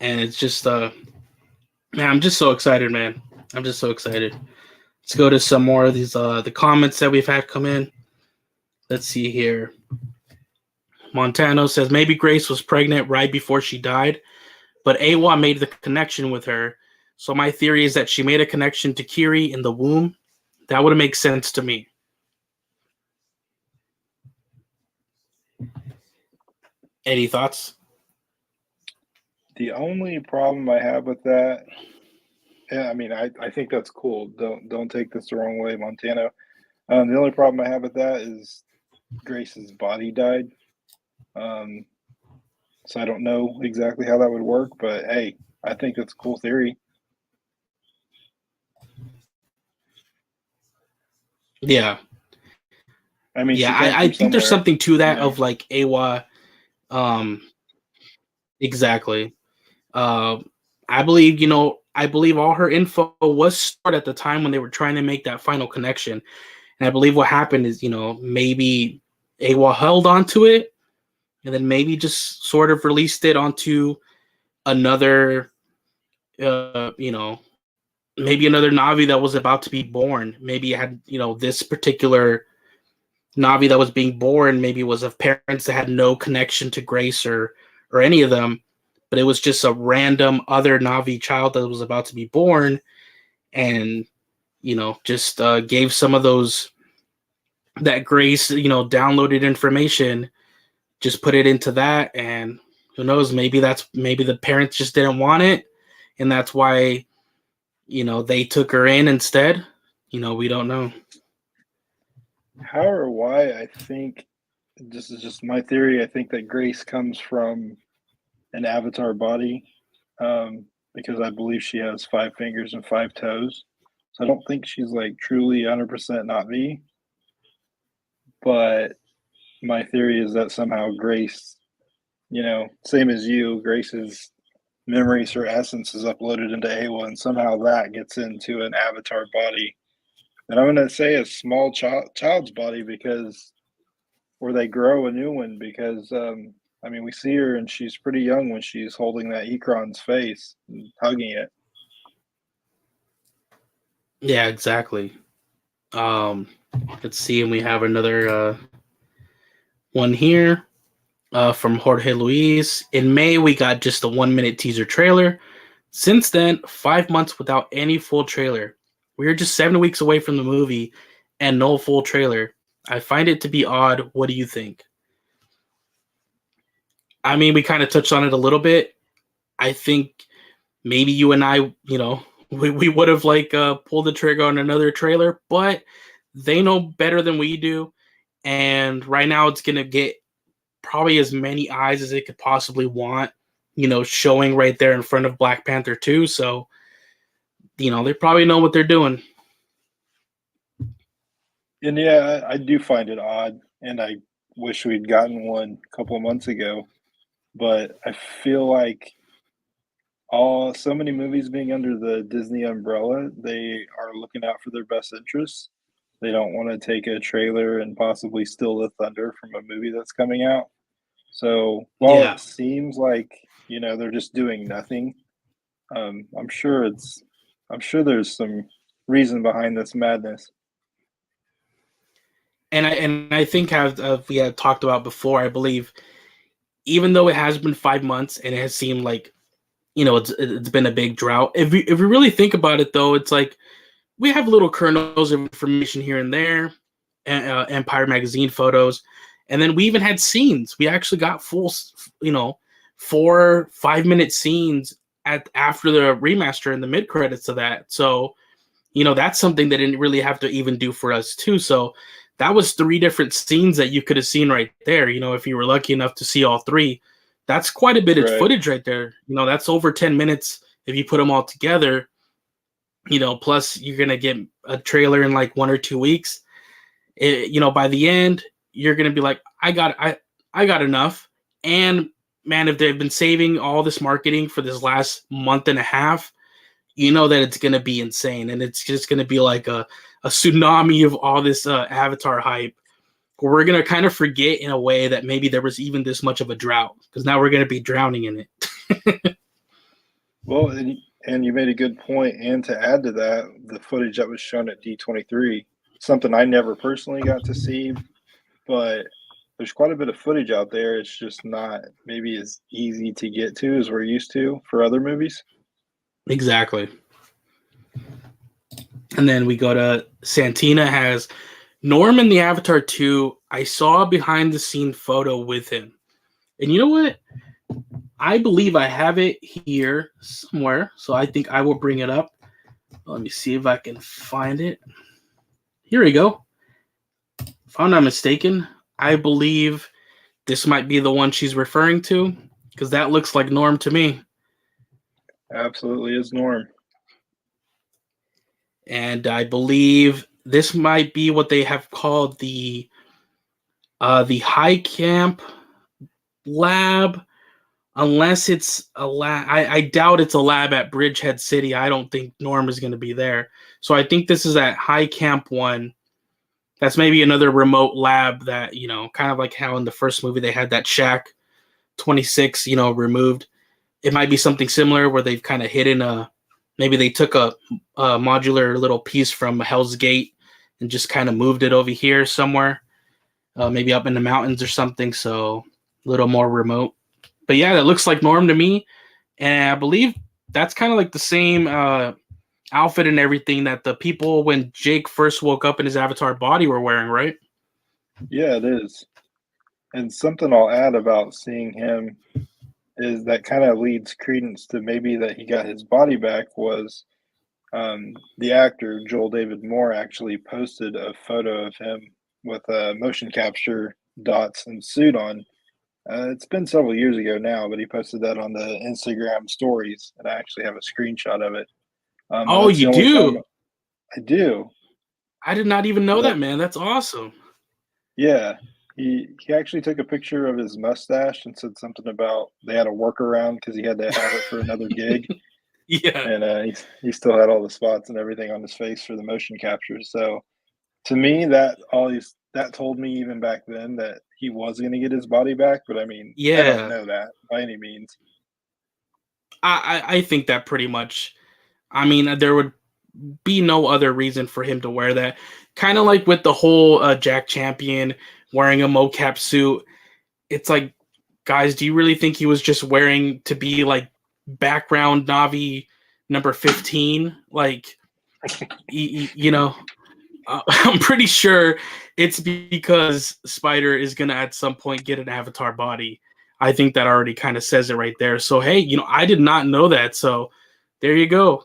And it's just, man, I'm just so excited, man. I'm just so excited. Let's go to some more of these, the comments that we've had come in. Let's see here. Montano says, maybe Grace was pregnant right before she died, but Awa made the connection with her. So my theory is that she made a connection to Kiri in the womb. That would make sense to me. Any thoughts?
The only problem I have with that, yeah, I mean, I think that's cool. Don't take this the wrong way, Montano. The only problem I have with that is Grace's body died. So I don't know exactly how that would work, but hey, I think it's a cool theory.
Yeah.
I mean,
Yeah,
she came
I
from
think there's
somewhere,
something to that
you know.
of like Awa. Exactly. I believe, all her info was stored at the time when they were trying to make that final connection. And I believe what happened is, maybe Awa held onto it and then maybe just sort of released it onto another, maybe another Navi that was about to be born. Maybe it had, this particular Navi that was being born maybe was of parents that had no connection to Grace or any of them, but it was just a random other Navi child that was about to be born, and just gave some of those that Grace downloaded information, just put it into that, and who knows, maybe the parents just didn't want it, and that's why they took her in instead. We don't know.
How or why, I think this is just my theory. I think that Grace comes from an avatar body, because I believe she has 5 fingers and 5 toes. So I don't think she's like truly 100% not me. But my theory is that somehow Grace, same as you, Grace's memories or essence is uploaded into Awa, and somehow that gets into an avatar body. And I'm going to say a small child's body because, or they grow a new one because, I mean, we see her and she's pretty young when she's holding that Ikron's face and hugging it.
Yeah, exactly. Let's see, and we have another one here from Jorge Luis. In May, we got just a 1-minute teaser trailer. Since then, 5 months without any full trailer. We are just 7 weeks away from the movie and no full trailer. I find it to be odd. What do you think? I mean, we kind of touched on it a little bit. I think maybe you and I, we would have pulled the trigger on another trailer, but they know better than we do. And right now it's going to get probably as many eyes as it could possibly want, showing right there in front of Black Panther 2. So, they probably know what they're doing.
And yeah, I do find it odd, and I wish we'd gotten one a couple of months ago. But I feel like so many movies being under the Disney umbrella, they are looking out for their best interests. They don't want to take a trailer and possibly steal the thunder from a movie that's coming out. So while
Yeah.
it seems like they're just doing nothing, I'm sure there's some reason behind this madness.
And I think as we had talked about before, I believe even though it has been 5 months and it has seemed like it's been a big drought. If we really think about it, though, it's like we have little kernels of information here and there, Empire magazine photos, and then we even had scenes. We actually got full, 4 5-minute scenes after the remaster and the mid credits of that. So, that's something they didn't really have to even do for us too. So that was 3 different scenes that you could have seen right there. If you were lucky enough to see all 3. That's quite a bit of
Right.
footage right there. That's over 10 minutes if you put them all together. Plus you're gonna get a trailer in like 1 or 2 weeks. By the end, you're gonna be like, I got enough. And man, if they've been saving all this marketing for this last month and a half, that it's gonna be insane, and it's just gonna be like a tsunami of all this Avatar hype. We're gonna kind of forget in a way that maybe there was even this much of a drought, because now we're gonna be drowning in it.
Well, and you made a good point. And to add to that, the footage that was shown at D23, something I never personally got to see, but there's quite a bit of footage out there. It's just not maybe as easy to get to as we're used to for other movies.
Exactly. And then we go to Santina has Norm in the Avatar 2. I saw a behind the scene photo with him. And you know what? I believe I have it here somewhere. So I think I will bring it up. Let me see if I can find it. Here we go. If I'm not mistaken, I believe this might be the one she's referring to, because that looks like Norm to me.
Absolutely is Norm.
And I believe this might be what they have called the high camp lab, unless it's a lab. I doubt it's a lab at Bridgehead City. I don't think Norm is going to be there. So I think this is that high camp one. That's maybe another remote lab that, kind of like how in the first movie they had that shack 26, removed. It might be something similar where they've kind of hidden maybe they took a modular little piece from Hell's Gate and just kind of moved it over here somewhere, maybe up in the mountains or something, so a little more remote. But yeah, that looks like Norm to me, and I believe that's kind of like the same outfit and everything that the people when Jake first woke up in his Avatar body were wearing, right?
Yeah, it is. And something I'll add about seeing him is that kind of leads credence to maybe that he got his body back was the actor Joel David Moore actually posted a photo of him with motion capture dots and suit on. It's been several years ago now, but he posted that on the Instagram stories, and I actually have a screenshot of it.
Oh,
That's the
you
only time
do?
I do.
I did not even know
That,
that, man. That's awesome.
yeah, he actually took a picture of his mustache and said something about they had a workaround because he had to have it for another gig.
Yeah.
And he still had all the spots and everything on his face for the motion capture. So to me, that told me even back then that he was going to get his body back. But I mean, I don't
Yeah.
know that by any means.
I think that pretty much. I mean, there would be no other reason for him to wear that. Kind of like with the whole Jack Champion wearing a mocap suit. It's like, guys, do you really think he was just wearing to be like background Navi number 15? Like, I'm pretty sure it's because Spider is going to at some point get an Avatar body. I think that already kind of says it right there. So, hey, I did not know that. So there you go.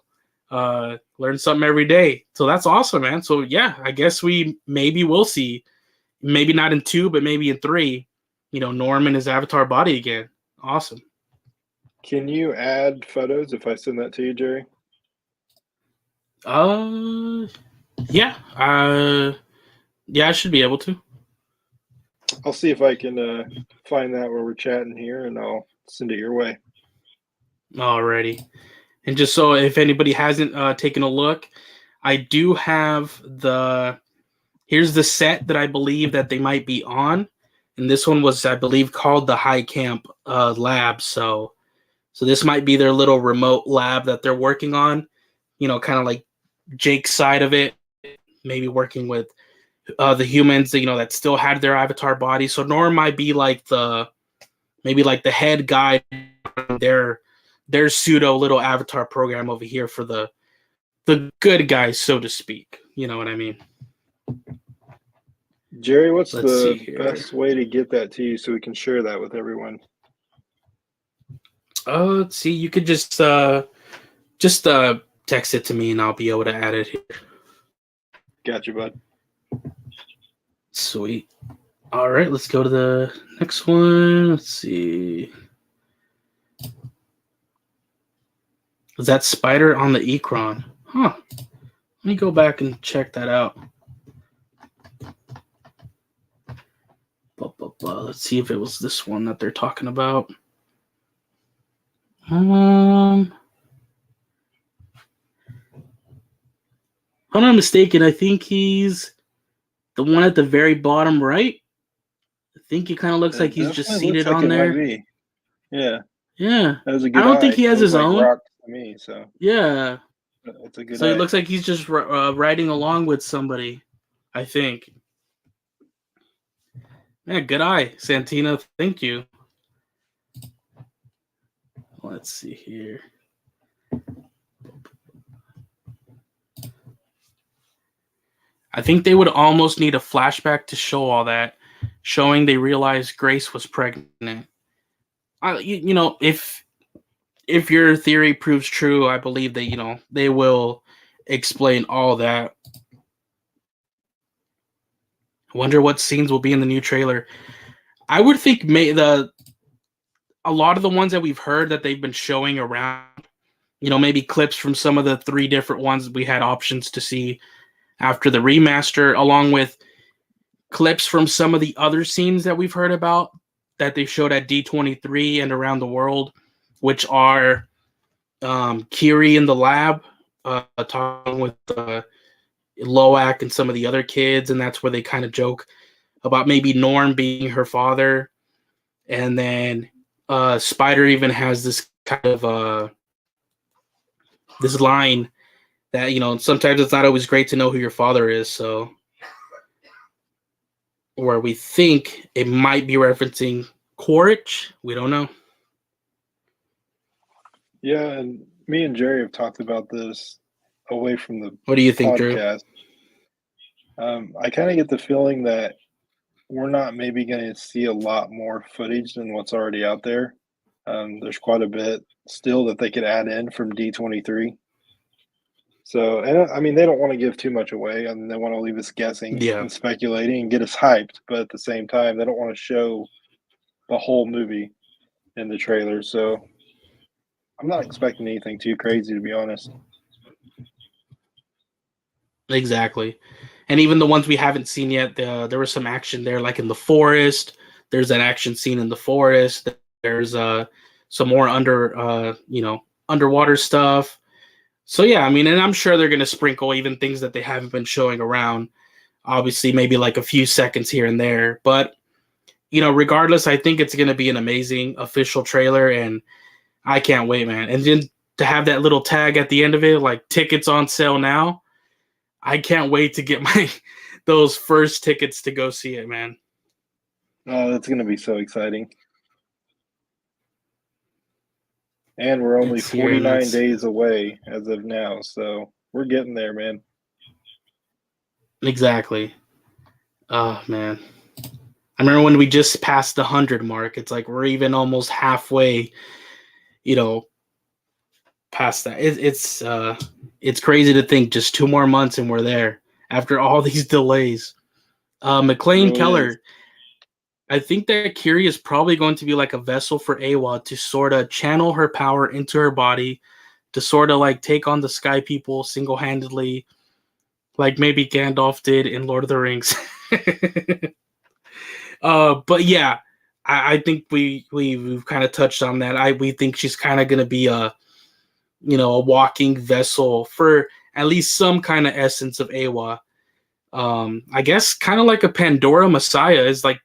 Learn something every day. So that's awesome, man. So yeah, I guess we maybe will see, maybe not in 2, but maybe in 3, Norm in his Avatar body again. Awesome.
Can you add photos if I send that to you, Jerry?
Yeah. Yeah, I should be able to.
I'll see if I can find that while we're chatting here, and I'll send it your way.
Alrighty. And just so if anybody hasn't taken a look, I do have here's the set that I believe that they might be on. And this one was, I believe, called the High Camp Lab. So this might be their little remote lab that they're working on, kind of like Jake's side of it, maybe working with the humans, that still had their Avatar body. So Norm might be like maybe like the head guy, their pseudo little Avatar program over here for the good guys, so to speak. You know what I mean?
Jerry, what's
Let's see
the
here.
best way to get that to you so we can share that with everyone?
Let's see. You could just text it to me, and I'll be able to add it here.
Gotcha, bud.
Sweet. All right, let's go to the next one. Let's see. Is that Spider on the Ekron? Huh. Let me go back and check that out. Let's see if it was this one that they're talking about. If I'm not mistaken, I think he's the one at the very bottom right. I think it kind of looks like
It
he's just
definitely looks
seated
like
on
it might
there.
be. Yeah,
Yeah.
that was a
I
good
don't think
eye.
he
It
has
looked
his
like
own.
rocks to me, so
Yeah.
it's a good
So it
eye.
looks like he's just riding along with somebody, I think. Yeah, good eye, Santina. Thank you. Let's see here. I think they would almost need a flashback to show all that, showing they realized Grace was pregnant. If your theory proves true, I believe that they will explain all that. I wonder what scenes will be in the new trailer. I would think a lot of the ones that we've heard that they've been showing around, maybe clips from some of the 3 different ones we had options to see after the remaster, along with clips from some of the other scenes that we've heard about that they showed at D23 and around the world, which are Kiri in the lab talking with Loak and some of the other kids, and that's where they kind of joke about maybe Norm being her father. And then Spider even has this kind of this line that sometimes it's not always great to know who your father is. So, where we think it might be referencing Quaritch, we don't know.
Yeah, and me and Jerry have talked about this away from the
What do you think, Drew?
podcast. I kind of get the feeling that we're not maybe going to see a lot more footage than what's already out there. There's quite a bit still that they could add in from D23. So, and I mean, they don't want to give too much away, and they want to leave us guessing
Yeah,
and speculating and get us hyped. But at the same time, they don't want to show the whole movie in the trailer. So, I'm not expecting anything too crazy, to be honest.
exactly. And even the ones we haven't seen yet, there was some action there, like in the forest. There's an action scene in the forest. There's some more underwater stuff. So yeah, I mean, and I'm sure they're gonna sprinkle even things that they haven't been showing around. Obviously, maybe like a few seconds here and there, but regardless, I think it's gonna be an amazing official trailer, and I can't wait, man. And then to have that little tag at the end of it, like tickets on sale now. I can't wait to get my those first tickets to go see it, man.
Oh, that's going to be so exciting. And we're only
It's here, and
49
that's
days away as of now. So we're getting there, man.
exactly. Oh man, I remember when we just passed the 100 mark. It's like we're even almost halfway, you know, past that. It's crazy to think just 2 more months and we're there after all these delays.
It
McLean
really is.
Keller, I think that Kiri is probably going to be like a vessel for Awa to sort of channel her power into her body to sort of like take on the Sky People single handedly, like maybe Gandalf did in Lord of the Rings. But yeah, I think we've kind of touched on that. We think she's kind of gonna be a walking vessel for at least some kind of essence of Awa. I guess kind of like a Pandora Messiah is like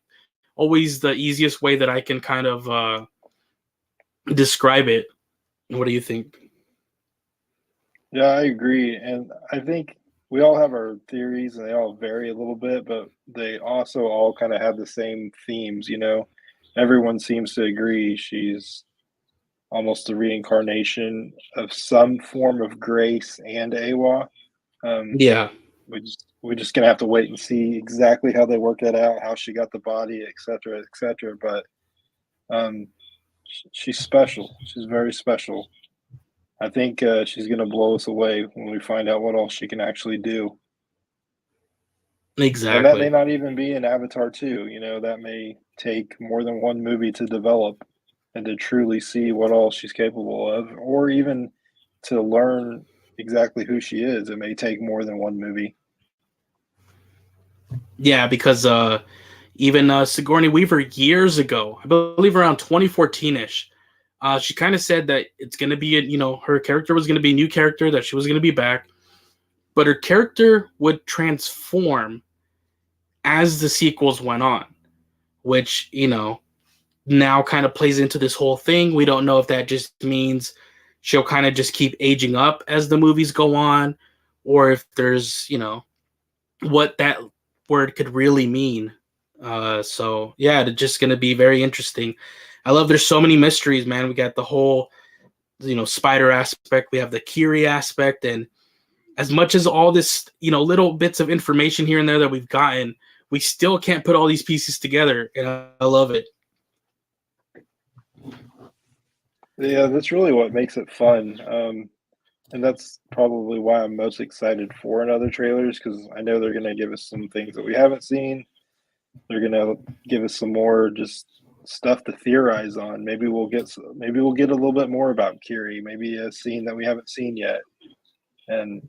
always the easiest way that I can kind of describe it. What do you think?
Yeah, I agree. And I think we all have our theories and they all vary a little bit, but they also all kind of have the same themes, you know. Everyone seems to agree she's almost a reincarnation of some form of grace and Awa. Um,
Yeah,
we're just gonna have to wait and see exactly how they work that out, how she got the body, et cetera, et cetera. But um, she's special. She's very special. I think she's gonna blow us away when we find out what all she can actually do. And that may
exactly.
not even be in Avatar 2. You know, that may take more than one movie to develop and to truly see what all she's capable of, or even to learn exactly who she is. It may take more than one movie.
Yeah, because even Sigourney Weaver years ago, I believe around 2014-ish, she kind of said that it's going to be, her character was going to be a new character, that she was going to be back, but her character would transform as the sequels went on, which, now kind of plays into this whole thing. We don't know if that just means she'll kind of just keep aging up as the movies go on, or if there's, what that word could really mean. So yeah, it's just gonna be very interesting. I love there's so many mysteries, man. We got the whole, spider aspect, we have the Kiri aspect, and as much as all this, little bits of information here and there that we've gotten, we still can't put all these pieces together, and I love it.
Yeah, that's really what makes it fun. And that's probably why I'm most excited for another trailers because I know they're going to give us some things that we haven't seen. They're going to give us some more just stuff to theorize on. Maybe we'll get a little bit more about Kiri, maybe a scene that we haven't seen yet. And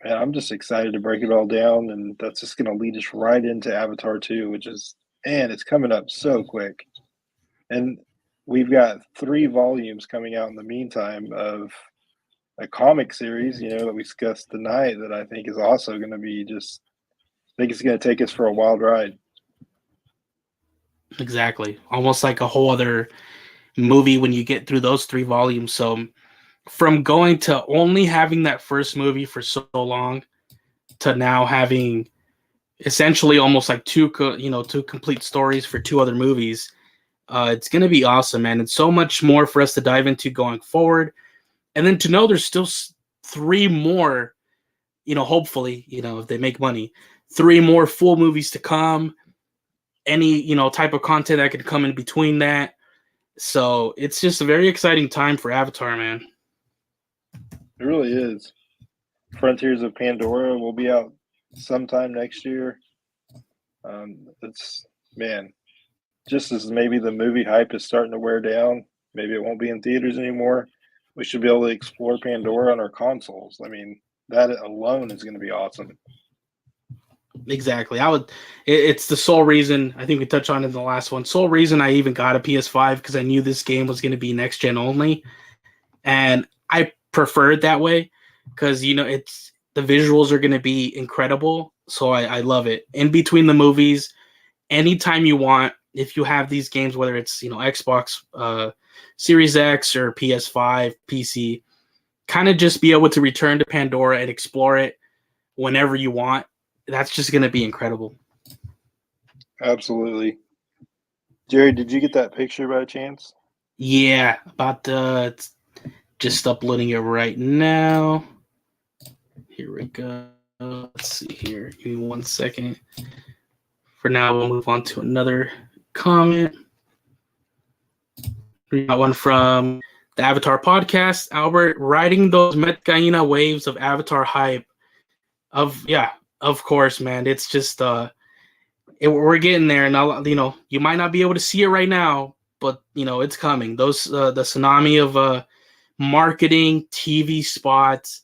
man, I'm just excited to break it all down, and that's just going to lead us right into Avatar 2, and it's coming up so quick. And we've got 3 volumes coming out in the meantime of a comic series, that we discussed tonight that I think is also going to be I think it's going to take us for a wild ride.
Exactly, almost like a whole other movie when you get through those 3 volumes. So from going to only having that first movie for so long to now having essentially almost like two complete stories for 2 other movies, it's going to be awesome, man. And so much more for us to dive into going forward. And then to know there's still 3 more, hopefully, if they make money, 3 more full movies to come, any, type of content that could come in between that. So it's just a very exciting time for Avatar, man.
It really is. Frontiers of Pandora will be out sometime next year. It's, man, just as maybe the movie hype is starting to wear down, maybe it won't be in theaters anymore. We should be able to explore Pandora on our consoles. I mean, that alone is going to be awesome.
Exactly. It's the sole reason, I think we touched on it in the last one, sole reason I even got a PS5, because I knew this game was going to be next gen only. And I prefer it that way because, it's the visuals are going to be incredible. So I love it. In between the movies, anytime you want, if you have these games, whether it's, Xbox Series X or PS5, PC, kind of just be able to return to Pandora and explore it whenever you want. That's just going to be incredible.
Absolutely. Jerry, did you get that picture by chance?
Yeah, just uploading it right now. Here we go. Let's see here. Give me 1 second. For now, we'll move on to another comment. We got one from the Avatar podcast. Albert, riding those Metcaina waves of Avatar hype. Of course, man. It's just we're getting there, and you might not be able to see it right now, but it's coming. Those the tsunami of marketing, TV spots,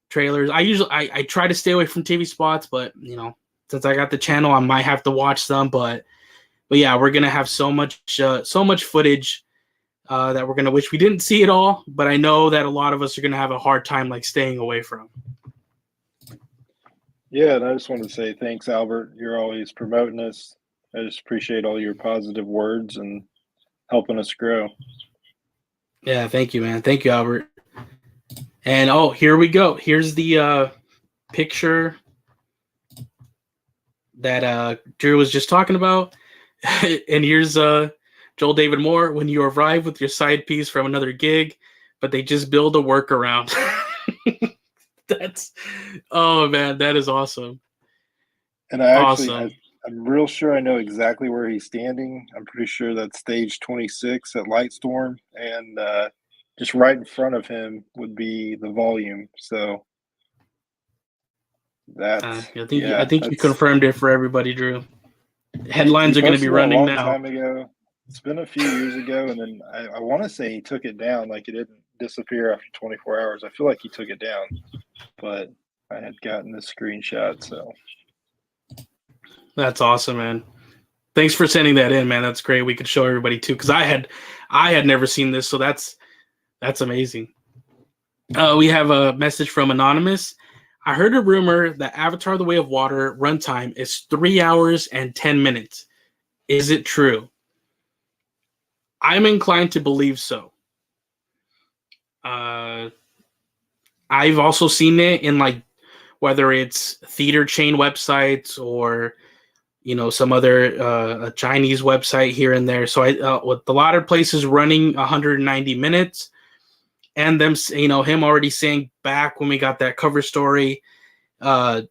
trailers. I try to stay away from TV spots, but since I got the channel, I might have to watch them. But yeah, we're gonna have so much footage that we're gonna wish we didn't see it all. But I know that a lot of us are gonna have a hard time staying away from.
Yeah, and I just want to say thanks, Albert. You're always promoting us. I just appreciate all your positive words and helping us grow.
Yeah, thank you, man. Thank you, Albert. And here we go. Here's the picture that Drew was just talking about. And here's Joel David Moore when you arrive with your side piece from another gig, but they just build a workaround. Oh man, that is awesome.
And I'm real sure I know exactly where he's standing. I'm pretty sure that's stage 26 at Lightstorm, and just right in front of him would be the volume. So
I think you confirmed it for everybody, Drew. Headlines
he
are going to be running
a long
now.
time ago. It's been a few years ago, and then I want to say he took it down, like it didn't disappear after 24 hours. I feel like he took it down, but I had gotten the screenshot, so
That's awesome, man. Thanks for sending that in, man. That's great. We could show everybody too, because I had never seen this, so that's amazing. We have a message from Anonymous. I heard a rumor that Avatar: The Way of Water runtime is 3 hours and 10 minutes. Is it true? I'm inclined to believe so. I've also seen it in, like, whether it's theater chain websites or some other a Chinese website here and there. So with a lot of places running 190 minutes, and them, him already saying back when we got that cover story, I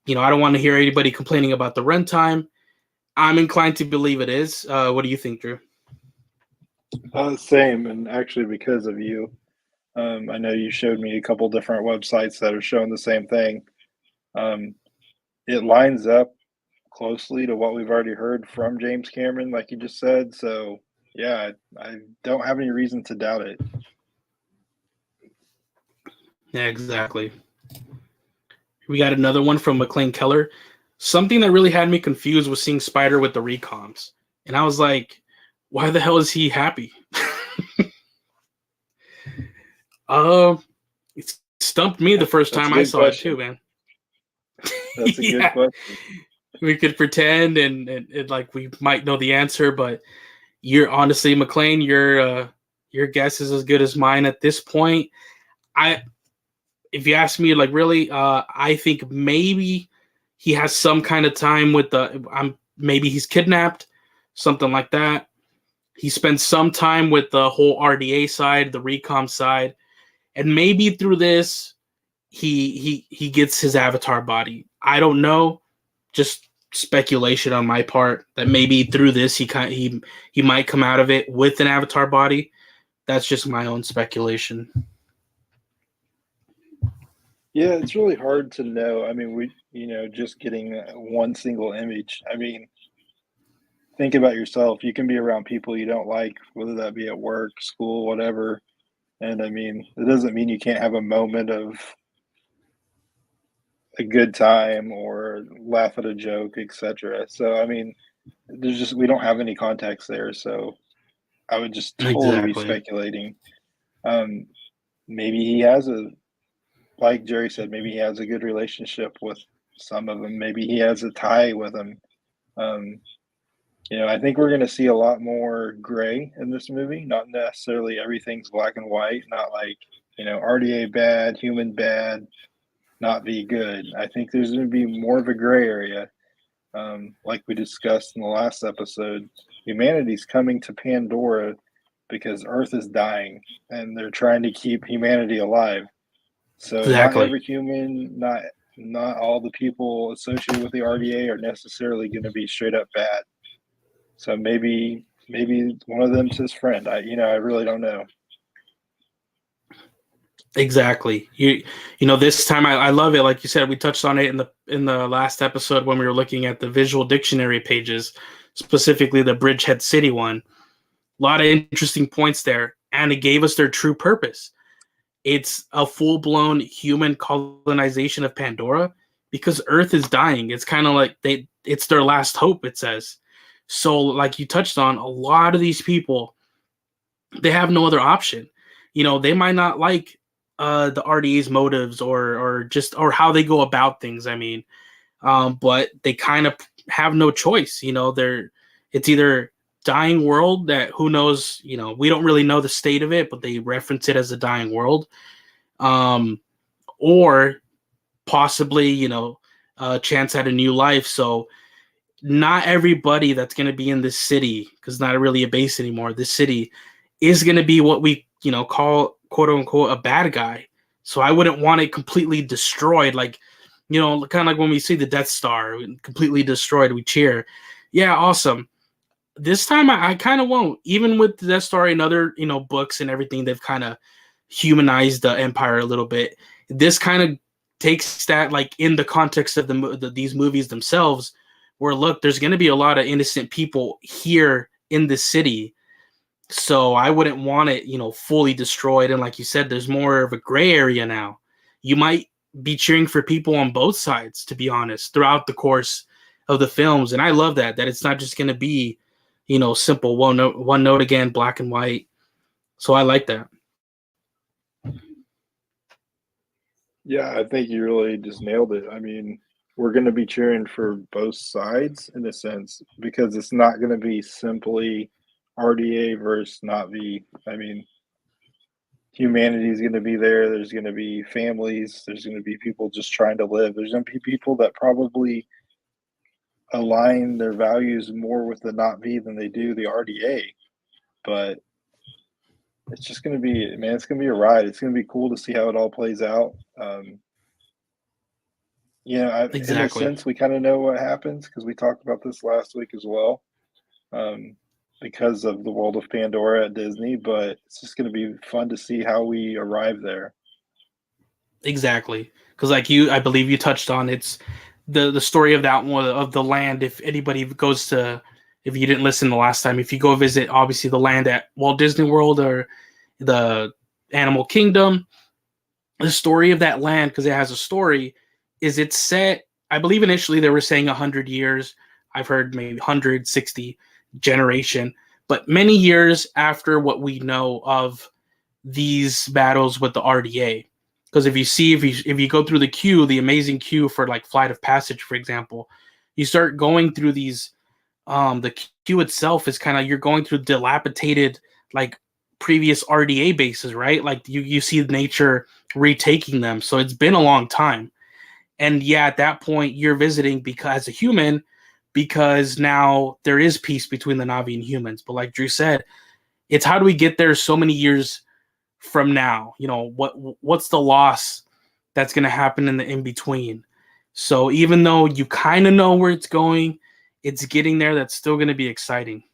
don't want to hear anybody complaining about the runtime. I'm inclined to believe it is. What do you think, Drew?
same, and actually because of you, I know you showed me a couple different websites that are showing the same thing. It lines up closely to what we've already heard from James Cameron, like you just said. So yeah, I don't have any reason to doubt it.
Yeah, exactly. We got another one from McLean Keller. Something that really had me confused was seeing Spider with the recoms. And I was like, why the hell is he happy? It stumped me the first time I saw it too, man.
That's a good question.
We could pretend and like we might know the answer, but you're honestly, McLean, your guess is as good as mine at this point. If you ask me, like, really, I think maybe he has some kind of time with maybe he's kidnapped, something like that. He spends some time with the whole RDA side, the recom side, and maybe through this, he gets his avatar body. I don't know, just speculation on my part that maybe through this he might come out of it with an avatar body. That's just my own speculation.
Yeah, it's really hard to know. I mean, just getting one single image. I mean, think about yourself. You can be around people you don't like, whether that be at work, school, whatever. And I mean, it doesn't mean you can't have a moment of a good time or laugh at a joke, etc. So, I mean, we don't have any context there. So I would just totally be
Exactly.
speculating. Um, Maybe he has like Jerry said, maybe he has a good relationship with some of them. Maybe he has a tie with them. Um, I think we're going to see a lot more gray in this movie. Not necessarily everything's black and white. Not like, RDA bad, human bad, not be good. I think there's going to be more of a gray area. Like we discussed in the last episode, humanity's coming to Pandora because Earth is dying and they're trying to keep humanity alive. So not
Exactly.
every human, not all the people associated with the RDA are necessarily going to be straight up bad. So maybe one of them's his friend. I really don't know.
Exactly. This time I love it. Like you said, we touched on it in the last episode when we were looking at the visual dictionary pages, specifically the Bridgehead City one. A lot of interesting points there, and it gave us their true purpose. It's a full-blown human colonization of Pandora because Earth is dying. It's kind of like it's their last hope, it says. So, like you touched on, a lot of these people, they have no other option. They might not like the RDA's motives or how they go about things. I mean, but they kind of have no choice. It's either dying world that who knows. We don't really know the state of it, but they reference it as a dying world, or possibly a chance at a new life. So not everybody that's going to be in this city, because not really a base anymore, this city is going to be what we call quote unquote a bad guy. So I wouldn't want it completely destroyed, like kind of like when we see the Death Star completely destroyed, we cheer, yeah, awesome. This time I kind of won't. Even with the Death Star and other books and everything, they've kind of humanized the Empire a little bit. This kind of takes that, like, in the context of these movies themselves, where look, there's going to be a lot of innocent people here in the city, So I wouldn't want it, fully destroyed. And like you said, there's more of a gray area now. You might be cheering for people on both sides, to be honest, throughout the course of the films. And I love that it's not just going to be, simple one note again, black and white. So I like that.
Yeah, I think you really just nailed it. I mean, we're going to be cheering for both sides in a sense because it's not going to be simply RDA versus not V. I mean, humanity is going to be there. There's going to be families. There's going to be people just trying to live. There's going to be people that probably align their values more with the not V than they do the RDA. But it's just going to be, man, it's going to be a ride. It's going to be cool to see how it all plays out. In a
Exactly.
sense, we kind of know what happens because we talked about this last week as well, um, because of the world of Pandora at Disney. But it's just going to be fun to see how we arrive there.
Exactly. Because I believe you touched on it's the story of that one of the land. If anybody goes to, if you didn't listen the last time, if you go visit, obviously the land at Walt Disney World or the Animal Kingdom, the story of that land, because it has a story, is it's set. I believe initially they were saying 100 years. I've heard maybe 160 generation, but many years after what we know of these battles with the RDA. Because if you go through the queue, the amazing queue for like Flight of Passage, for example, you start going through these. The queue itself is kind of, you're going through dilapidated like previous RDA bases, right? Like you see nature retaking them. So it's been a long time, and yeah, at that point you're visiting because as a human, because now there is peace between the Navi and humans. But like Drew said, it's how do we get there so many years from now? What's the loss that's going to happen in the in between? So even though you kind of know where it's going, it's getting there that's still going to be exciting.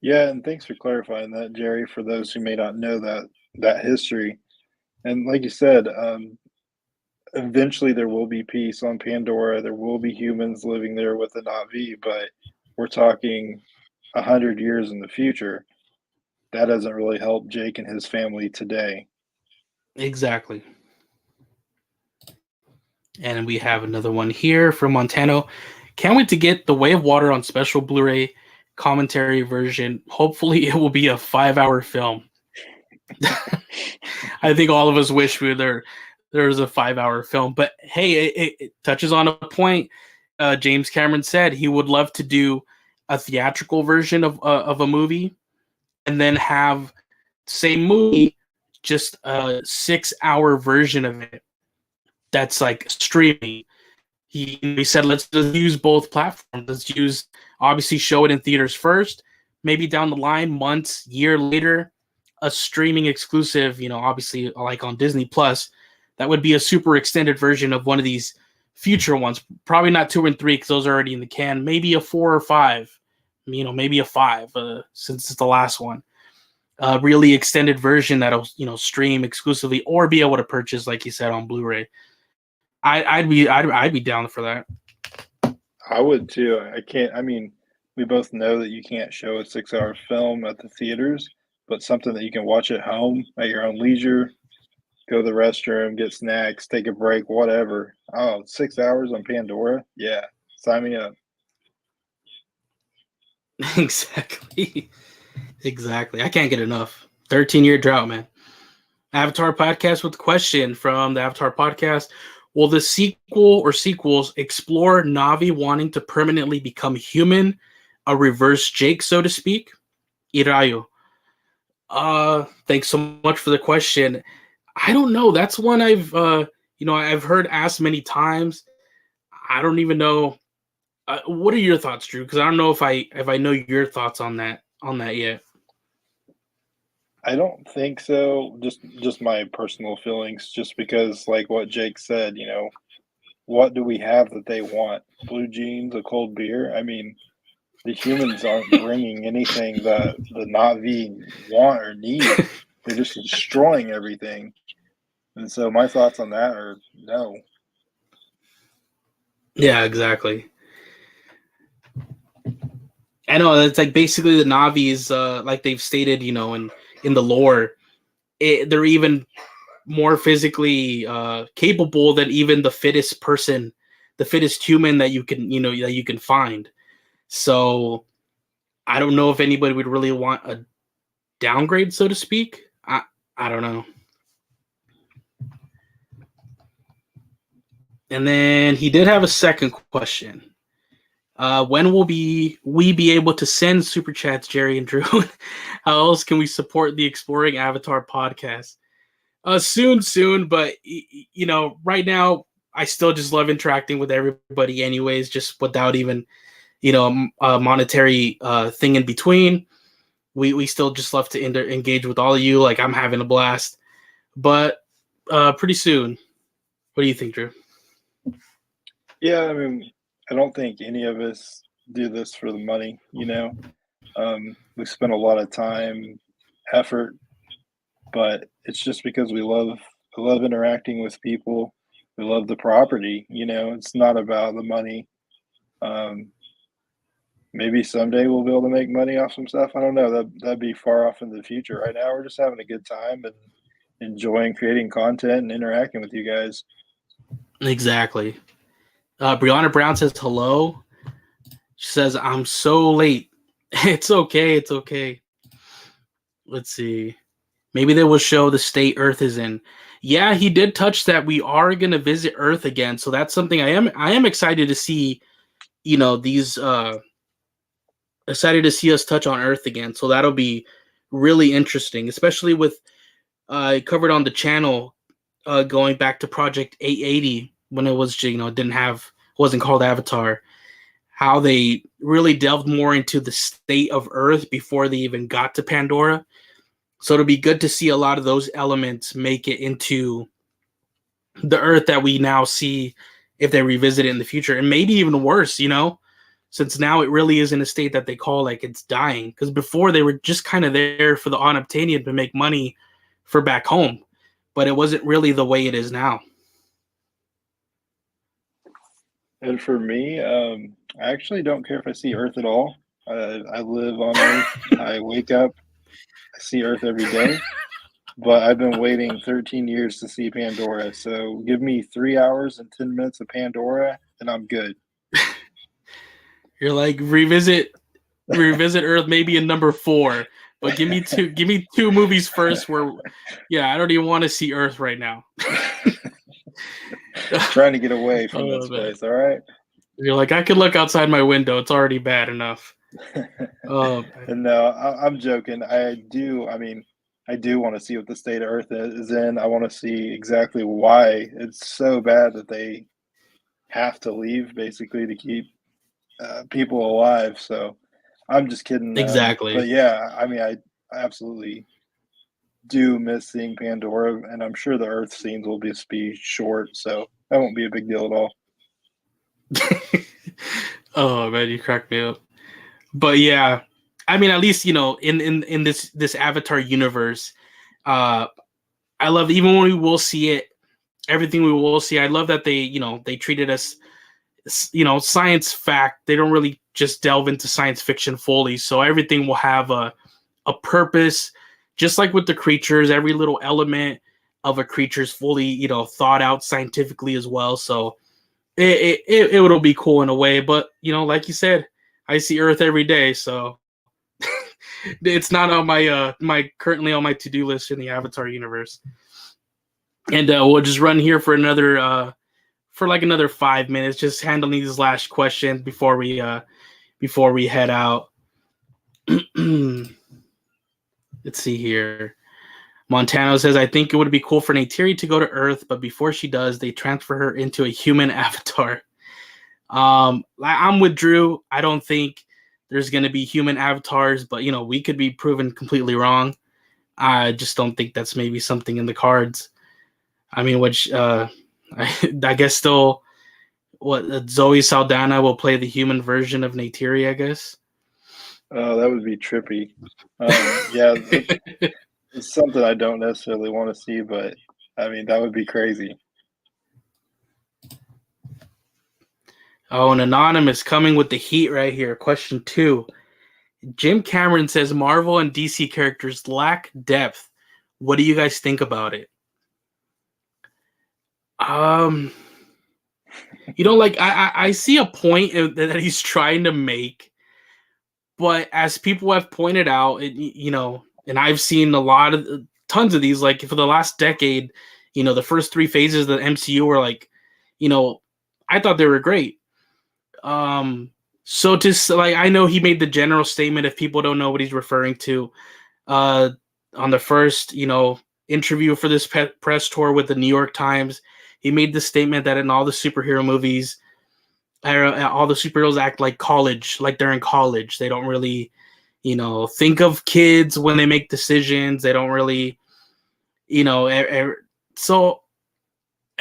Yeah, and thanks for clarifying that, Jerry. For those who may not know that history, and like you said, eventually there will be peace on Pandora. There will be humans living there with the Na'vi, but we're talking 100 years in the future. That doesn't really help Jake and his family today.
Exactly. And we have another one here from Montano. Can't wait to get The Way of Water on special Blu-ray commentary version. Hopefully it will be a 5-hour film. I think all of us wish there was a 5-hour film. But hey, it touches on a point. James Cameron said he would love to do a theatrical version of a movie, and then have same movie, just a 6-hour version of it that's like streaming. He said, let's just use both platforms. Let's use, obviously, show it in theaters first. Maybe down the line, months, year later, a streaming exclusive. Obviously, like on Disney Plus, that would be a super extended version of one of these future ones. Probably not 2 and 3 because those are already in the can. Maybe a 4 or 5. Maybe a 5 since it's the last one. A really extended version that'll stream exclusively or be able to purchase, like you said, on Blu-ray. I'd be down for that.
I would too. I can't. I mean, we both know that you can't show a 6-hour film at the theaters, but something that you can watch at home at your own leisure. Go to the restroom, get snacks, take a break, whatever. Oh, 6 hours on Pandora? Yeah, sign me up.
Exactly. Exactly. I can't get enough. 13-year drought, man. Avatar podcast with a question from the Avatar podcast. Will the sequel or sequels explore Navi wanting to permanently become human, a reverse Jake, so to speak? Irayo. Thanks so much for the question. I don't know. That's one I've heard asked many times. I don't even know. What are your thoughts, Drew? Because I don't know if I know your thoughts on that yet.
I don't think so. Just my personal feelings. Just because, like what Jake said, what do we have that they want? Blue jeans, a cold beer. I mean, the humans aren't bringing anything that the Na'vi want or need. They're just destroying everything. And so my thoughts on that are no.
Yeah, exactly. I know it's like basically the Navis, like they've stated, in the lore, they're even more physically capable than even the fittest person, the fittest human that you can find. So I don't know if anybody would really want a downgrade, so to speak. I don't know. And then he did have a second question. When will we be able to send super chats, Jerry and Drew? How else can we support the Exploring Avatar podcast? Soon, but right now I still just love interacting with everybody, anyways, just without even a monetary thing in between. We still just love to engage with all of you. Like, I'm having a blast, but pretty soon. What do you think, Drew?
Yeah, I mean, I don't think any of us do this for the money, we spend a lot of time, effort, but it's just because we love interacting with people. We love the property, it's not about the money. Um, Maybe someday we'll be able to make money off some stuff. I don't know. That'd be far off in the future. Right now, we're just having a good time and enjoying creating content and interacting with you guys.
Exactly. Brianna Brown says hello. She says, I'm so late. It's okay. It's okay. Let's see. Maybe they will show the state Earth is in. Yeah, he did touch that we are going to visit Earth again. So that's something I am excited to see, these excited to see us touch on Earth again. So that'll be really interesting, especially with covered on the channel going back to Project 880 when it was, wasn't called Avatar. How they really delved more into the state of Earth before they even got to Pandora. So it'll be good to see a lot of those elements make it into the Earth that we now see if they revisit it in the future. And maybe even worse, since now it really is in a state that they call like it's dying. Because before they were just kind of there for the unobtainium to make money for back home. But it wasn't really the way it is now.
And for me, I actually don't care if I see Earth at all. I live on Earth. I wake up, I see Earth every day. But I've been waiting 13 years to see Pandora. So give me 3 hours and 10 minutes of Pandora, and I'm good.
You're like revisit Earth maybe in number 4, but give me two movies first. Where, I don't even want to see Earth right now.
Trying to get away from this place. All right.
You're like, I could look outside my window. It's already bad enough.
And no, I'm joking. I do want to see what the state of Earth is in. I want to see exactly why it's so bad that they have to leave, basically, to keep people alive. So I'm just kidding.
Exactly.
But yeah, I absolutely do miss seeing Pandora, and I'm sure the Earth scenes will be short, so that won't be a big deal at all.
Oh man, you cracked me up. But yeah, at least in this Avatar universe, I love, even when we will see it, everything we will see. I love that they treated us, science fact. They don't really just delve into science fiction fully, so everything will have a purpose. Just like with the creatures, every little element of a creature is fully thought out scientifically as well. So it will be cool in a way. But like you said, I see Earth every day, so it's not on my currently on my to-do list in the Avatar universe. And we'll just run here for another 5 minutes, just handling these last questions before we head out. Let's see here. Montano says, I think it would be cool for Neytiri to go to Earth, but before she does, they transfer her into a human avatar. I'm with Drew. I don't think there's going to be human avatars, but we could be proven completely wrong. I just don't think that's maybe something in the cards. Which I guess still, Zoe Saldana will play the human version of Neytiri, I guess.
Oh, that would be trippy. Yeah, it's something I don't necessarily want to see, but that would be crazy.
Oh, an anonymous coming with the heat right here. Question 2. Jim Cameron says Marvel and DC characters lack depth. What do you guys think about it? Um, like I see a point that he's trying to make, but as people have pointed out, and I've seen a lot of tons of these, like for the last decade, the first three phases of the MCU were like, you know, I thought they were great. So just like I know he made the general statement. If people don't know what he's referring to, on the first, interview for this press tour with the New York Times, he made the statement that in all the superhero movies, all the superheroes act like college, like they're in college. They don't really, think of kids when they make decisions. They don't really, so.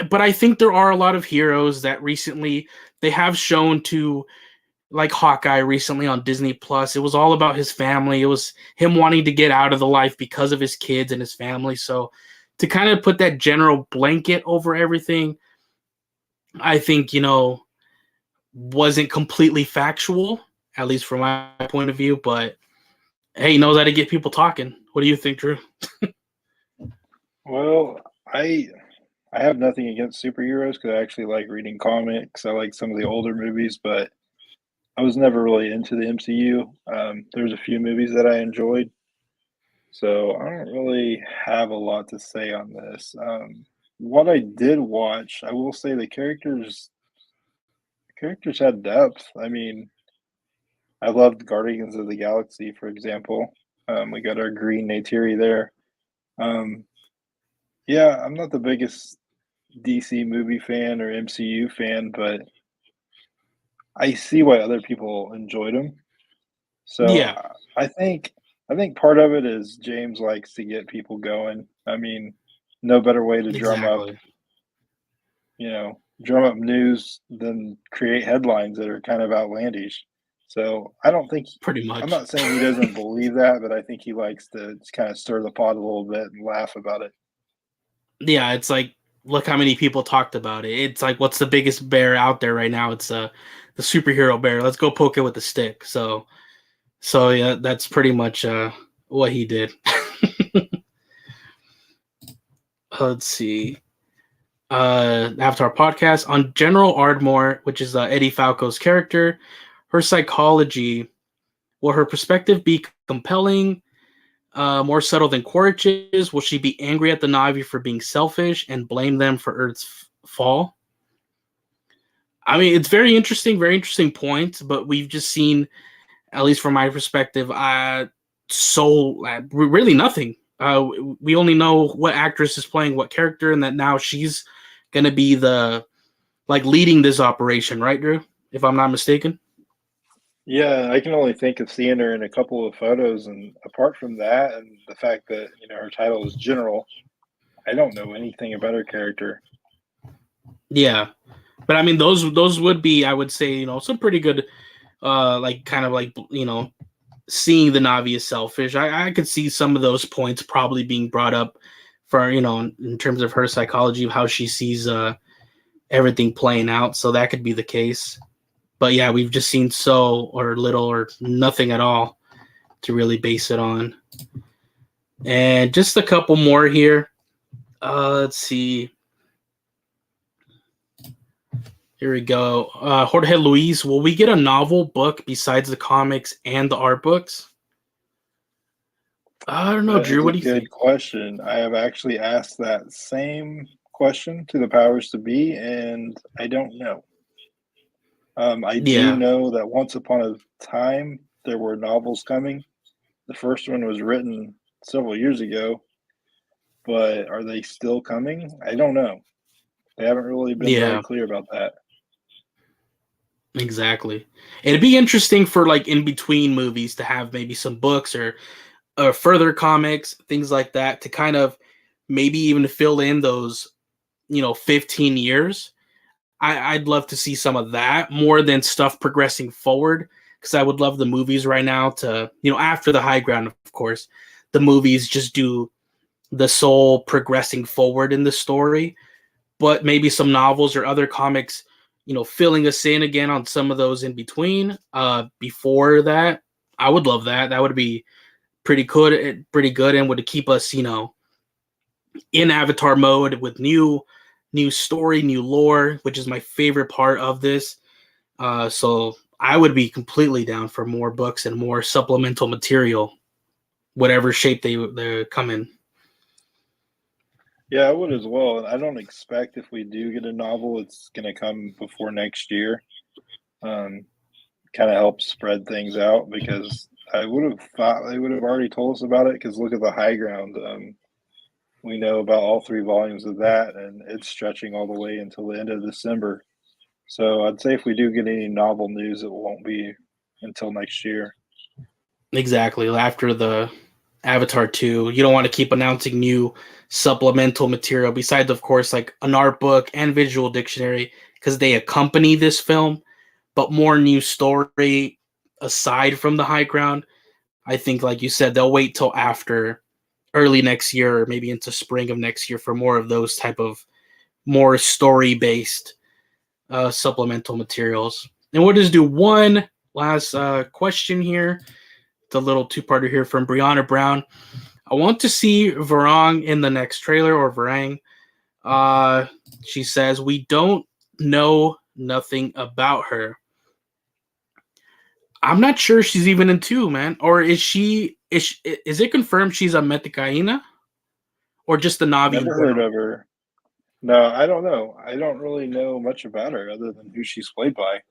But I think there are a lot of heroes that recently they have shown to, like Hawkeye recently on Disney Plus. It was all about his family. It was him wanting to get out of the life because of his kids and his family. So to kind of put that general blanket over everything, I think, wasn't completely factual, at least from my point of view. But hey, he knows how to get people talking. What do you think, Drew?
Well, I have nothing against superheroes because I actually like reading comics. I like some of the older movies, but I was never really into the MCU. There's a few movies that I enjoyed, so I don't really have a lot to say on this. What I did watch, I will say the characters had depth. I mean, I loved Guardians of the Galaxy, for example. We got our green Neytiri there. Um, yeah, I'm not the biggest DC movie fan or MCU fan, but I see why other people enjoyed them. So
Yeah,
I think part of it is James likes to get people going. I mean, no better way to
exactly.
drum up news than create headlines that are kind of outlandish. So I don't think
Pretty
I'm
much.
not saying he doesn't believe that, but I think he likes to just kind of stir the pot a little bit and laugh about it.
Yeah, it's like look how many people talked about it. It's like what's the biggest bear out there right now? It's the superhero bear. Let's go poke it with a stick. So yeah, that's pretty much what he did. Let's see. After our podcast on General Ardmore, which is Eddie Falco's character, her psychology, will her perspective be compelling, more subtle than Quaritch's? Will she be angry at the Navi for being selfish and blame them for Earth's fall? I mean, it's very interesting point, but we've just seen, at least from my perspective, really nothing. We only know what actress is playing what character, and that now she's gonna be the like leading this operation, right, Drew? If I'm not mistaken.
Yeah, I can only think of seeing her in a couple of photos, and apart from that, and the fact that her title is General, I don't know anything about her character.
Yeah, but I mean, those would be, I would say, some pretty good, like kind of like seeing the Navi as selfish. I could see some of those points probably being brought up for in terms of her psychology of how she sees everything playing out. So that could be the case. But yeah, we've just seen so or little or nothing at all to really base it on. And just a couple more here. Let's see. Here we go. Jorge Luis, will we get a novel book besides the comics and the art books? I don't know,
That
Drew.
is a
What do you think?
good question. I have actually asked that same question to the powers to be, and I don't know. I do
Yeah,
know that once upon a time there were novels coming. The first one was written several years ago, but are they still coming? I don't know. They haven't really been very
yeah,
clear about that.
exactly. It'd be interesting for like in between movies to have maybe some books or further comics, things like that, to kind of maybe even fill in those 15 years. I'd love to see some of that more than stuff progressing forward, because I would love the movies right now to, after the high ground, of course, the movies just do the sole progressing forward in the story, but maybe some novels or other comics, filling us in again on some of those in between. Before that, I would love that. That would be pretty good, and would keep us, in Avatar mode with new story, new lore, which is my favorite part of this. So I would be completely down for more books and more supplemental material, whatever shape they come in.
Yeah, I would as well. And I don't expect if we do get a novel, it's going to come before next year. Um, Kind of help spread things out because I would have thought they would have already told us about it because look at the high ground. We know about all 3 volumes of that, and it's stretching all the way until the end of December. So I'd say if we do get any novel news, it won't be until next year.
Exactly. After the Avatar 2, you don't want to keep announcing new supplemental material besides, of course, like an art book and visual dictionary because they accompany this film, but more new story aside from the high ground. I think, like you said, they'll wait till after early next year or maybe into spring of next year for more of those type of more story based supplemental materials. And we'll just do one last question here. It's a little two-parter here from Brianna Brown. I want to see Varang in the next trailer, or Varang. She says, we don't know nothing about her. I'm not sure she's even in 2, man. Or is it confirmed she's a Metakaina? Or just the Navi in
Never heard
general?
of her. No, I don't know. I don't really know much about her other than who she's played by.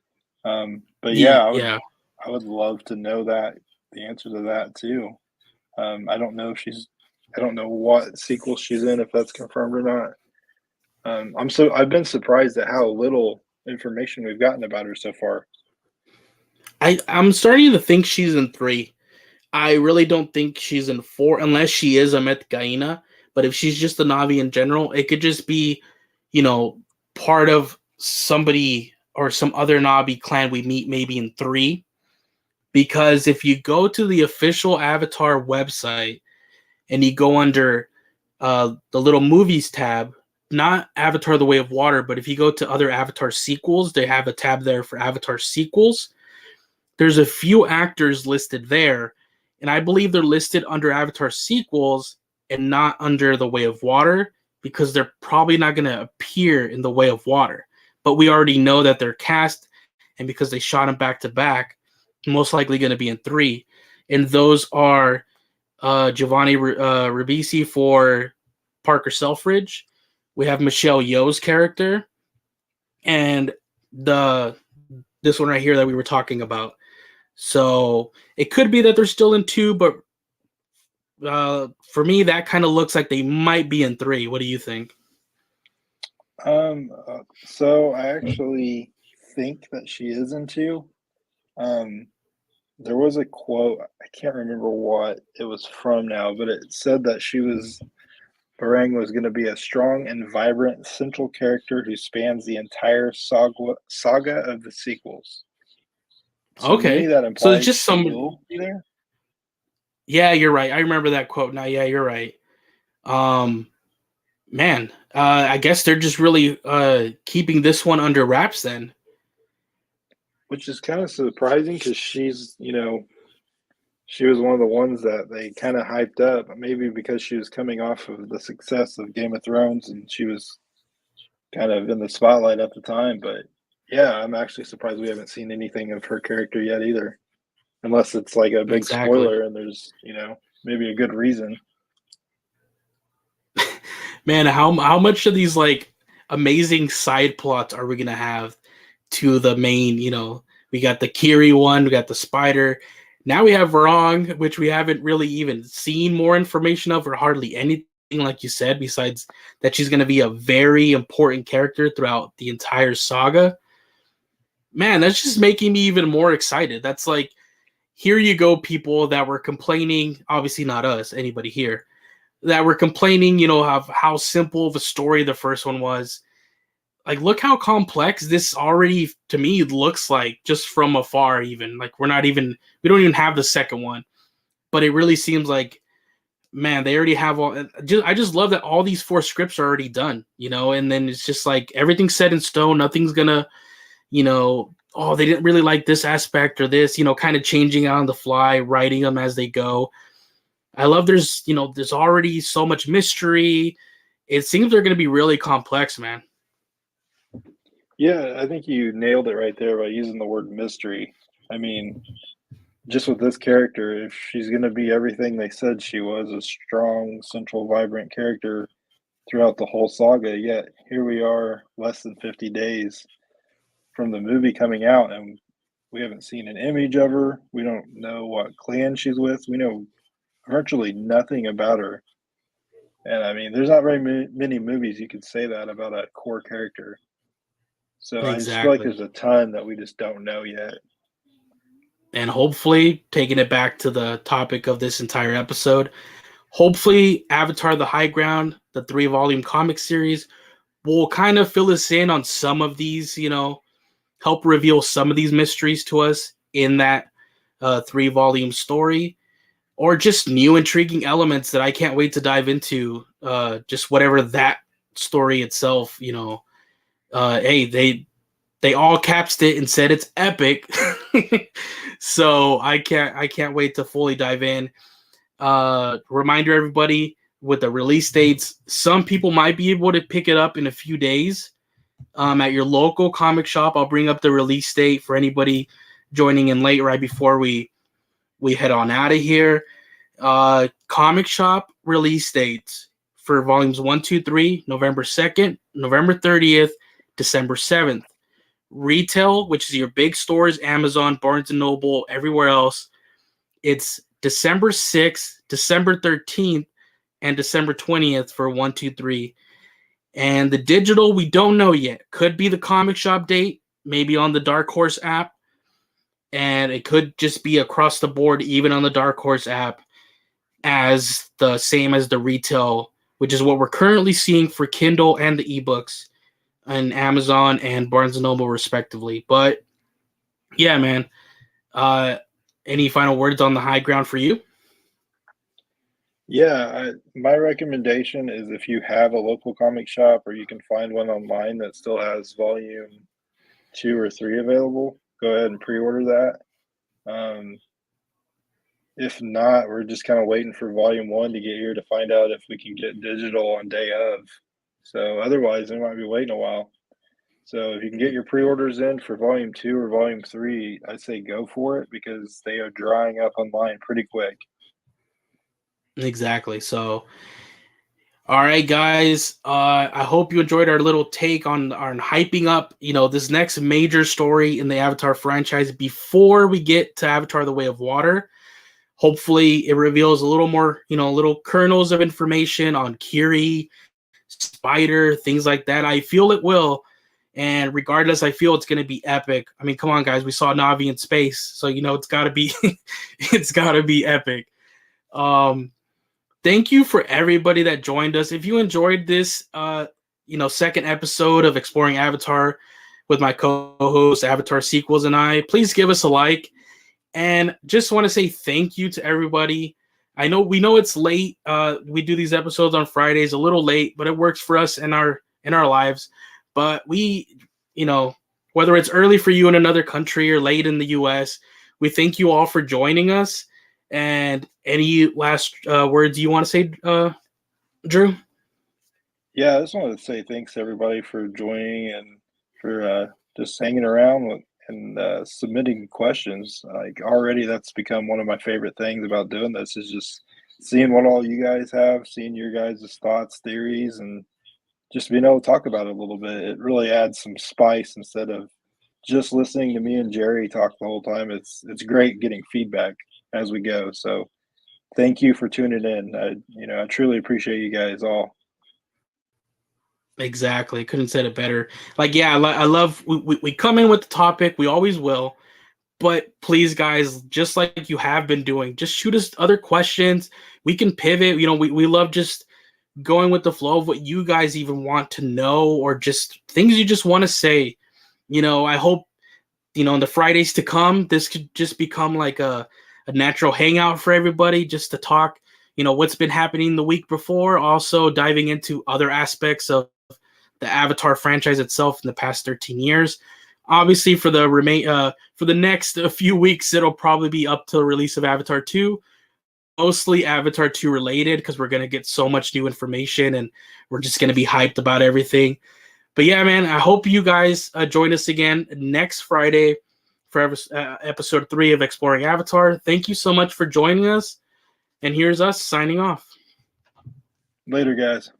But yeah,
Yeah.
I would love to know the answer to that too. I don't know if I don't know what sequel she's in, if that's confirmed or not. I've been surprised at how little information we've gotten about her so far.
I'm starting to think she's in 3. I really don't think she's in 4 unless she is a Metgaina. But if she's just a Navi in general, it could just be, part of somebody or some other Navi clan we meet maybe in 3. Because if you go to the official Avatar website and you go under the little movies tab, not Avatar: The Way of Water, but if you go to other Avatar sequels, they have a tab there for Avatar sequels. There's a few actors listed there, and I believe they're listed under Avatar sequels and not under The Way of Water because they're probably not going to appear in The Way of Water. But we already know that they're cast, and because they shot them back to back, most likely going to be in 3. And those are Giovanni Ribisi for Parker Selfridge. We have Michelle Yeoh's character, and this one right here that we were talking about. So it could be that they're still in 2, but for me, that kind of looks like they might be in 3. What do you think?
So I actually think that she is in 2. There was a quote, I can't remember what it was from now, but it said that Barang was going to be a strong and vibrant central character who spans the entire saga of the sequels. So to me,
Okay,
that
so it's
implies
just
she
some.
will be there.
Yeah, you're right. I remember that quote. Now, yeah, you're right. Man, I guess they're just really keeping this one under wraps then.
Which is kind of surprising because she was one of the ones that they kind of hyped up, maybe because she was coming off of the success of Game of Thrones and she was kind of in the spotlight at the time. But yeah, I'm actually surprised we haven't seen anything of her character yet either, unless it's like a big
Exactly.
spoiler and there's, maybe a good reason.
Man, how much of these like amazing side plots are we gonna have to the main? We got the Kiri one, we got the spider. Now we have Varong, which we haven't really even seen more information of, or hardly anything, like you said, besides that she's going to be a very important character throughout the entire saga. Man, that's just making me even more excited. That's like, here you go, people that were complaining, obviously not us, anybody here, that were complaining, of how simple of a story the first one was. Like, look how complex this already, to me, looks like just from afar, even. Like, we don't even have the second one. But it really seems like, man, they already have all. I just love that all these 4 scripts are already done, and then it's just like everything's set in stone. Nothing's gonna, oh, they didn't really like this aspect or this, kind of changing on the fly, writing them as they go. I love there's already so much mystery. It seems they're going to be really complex, man.
Yeah, I think you nailed it right there by using the word mystery. I mean, just with this character, if she's going to be everything they said she was, a strong, central, vibrant character throughout the whole saga, yet here we are less than 50 days from the movie coming out, and we haven't seen an image of her. We don't know what clan she's with. We know virtually nothing about her. And I mean, there's not very many movies you could say that about a core character. So I just feel like
Exactly.
there's a ton that we just don't know yet.
And hopefully, taking it back to the topic of this entire episode, hopefully Avatar the High Ground, the 3-volume comic series, will kind of fill us in on some of these, help reveal some of these mysteries to us in that 3-volume story, or just new intriguing elements that I can't wait to dive into. Just whatever that story itself, hey, they all capsed it and said it's epic. So I can't wait to fully dive in. Reminder everybody with the release dates, some people might be able to pick it up in a few days at your local comic shop. I'll bring up the release date for anybody joining in late right before we head on out of here. Comic shop release dates for volumes 1, 2, 3, November 2nd, November 30th, December 7th. Retail, which is your big stores, Amazon, Barnes & Noble, everywhere else, it's December 6th, December 13th, and December 20th for 1, 2, 3. And the digital, we don't know yet. Could be the comic shop date, maybe on the Dark Horse app. And it could just be across the board, even on the Dark Horse app, as the same as the retail, which is what we're currently seeing for Kindle and the ebooks on Amazon and Barnes and Noble, respectively. But yeah, man. Any final words on the high ground for you?
Yeah, my recommendation is if you have a local comic shop or you can find one online that still has volume 2 or 3 available, go ahead and pre-order that. If not, we're just kind of waiting for volume 1 to get here to find out if we can get digital on day of. So otherwise, we might be waiting a while. So if you can get your pre-orders in for volume 2 or volume 3, I'd say go for it because they are drying up online pretty quick.
Exactly. So, all right, guys. I hope you enjoyed our little take on hyping up, this next major story in the Avatar franchise before we get to Avatar: The Way of Water. Hopefully, it reveals a little more, little kernels of information on Kiri, Spider, things like that. I feel it will. And regardless, I feel it's going to be epic. I mean, come on, guys. We saw Navi in space, so it's got to be, it's got to be epic. Thank you for everybody that joined us. If you enjoyed this, second episode of Exploring Avatar with my co-host Avatar Sequels and I, please give us a like. And just want to say thank you to everybody. We know it's late. We do these episodes on Fridays, a little late, but it works for us in our lives. But we, whether it's early for you in another country or late in the U.S., we thank you all for joining us. And any last words you want to say, Drew?
Yeah, I just wanted to say thanks everybody for joining and for just hanging around and submitting questions. Like already, that's become one of my favorite things about doing this is just seeing what all you guys have, seeing your guys' thoughts, theories, and just being able to talk about it a little bit. It really adds some spice instead of just listening to me and Jerry talk the whole time. It's great getting feedback as we go. So thank you for tuning in. I truly appreciate you guys all.
Exactly. Couldn't have said it better. Like, yeah, I love, we come in with the topic. We always will. But please, guys, just like you have been doing, just shoot us other questions. We can pivot. We love just going with the flow of what you guys even want to know or just things you just want to say. I hope, in the Fridays to come, this could just become like a natural hangout for everybody just to talk, what's been happening the week before. Also diving into other aspects of the Avatar franchise itself in the past 13 years. Obviously, for the next few weeks, it'll probably be up to the release of Avatar 2. Mostly Avatar 2 related because we're gonna get so much new information and we're just gonna be hyped about everything. But yeah, man, I hope you guys join us again next Friday for episode 3 of Exploring Avatar. Thank you so much for joining us, and here's us signing off.
Later, guys.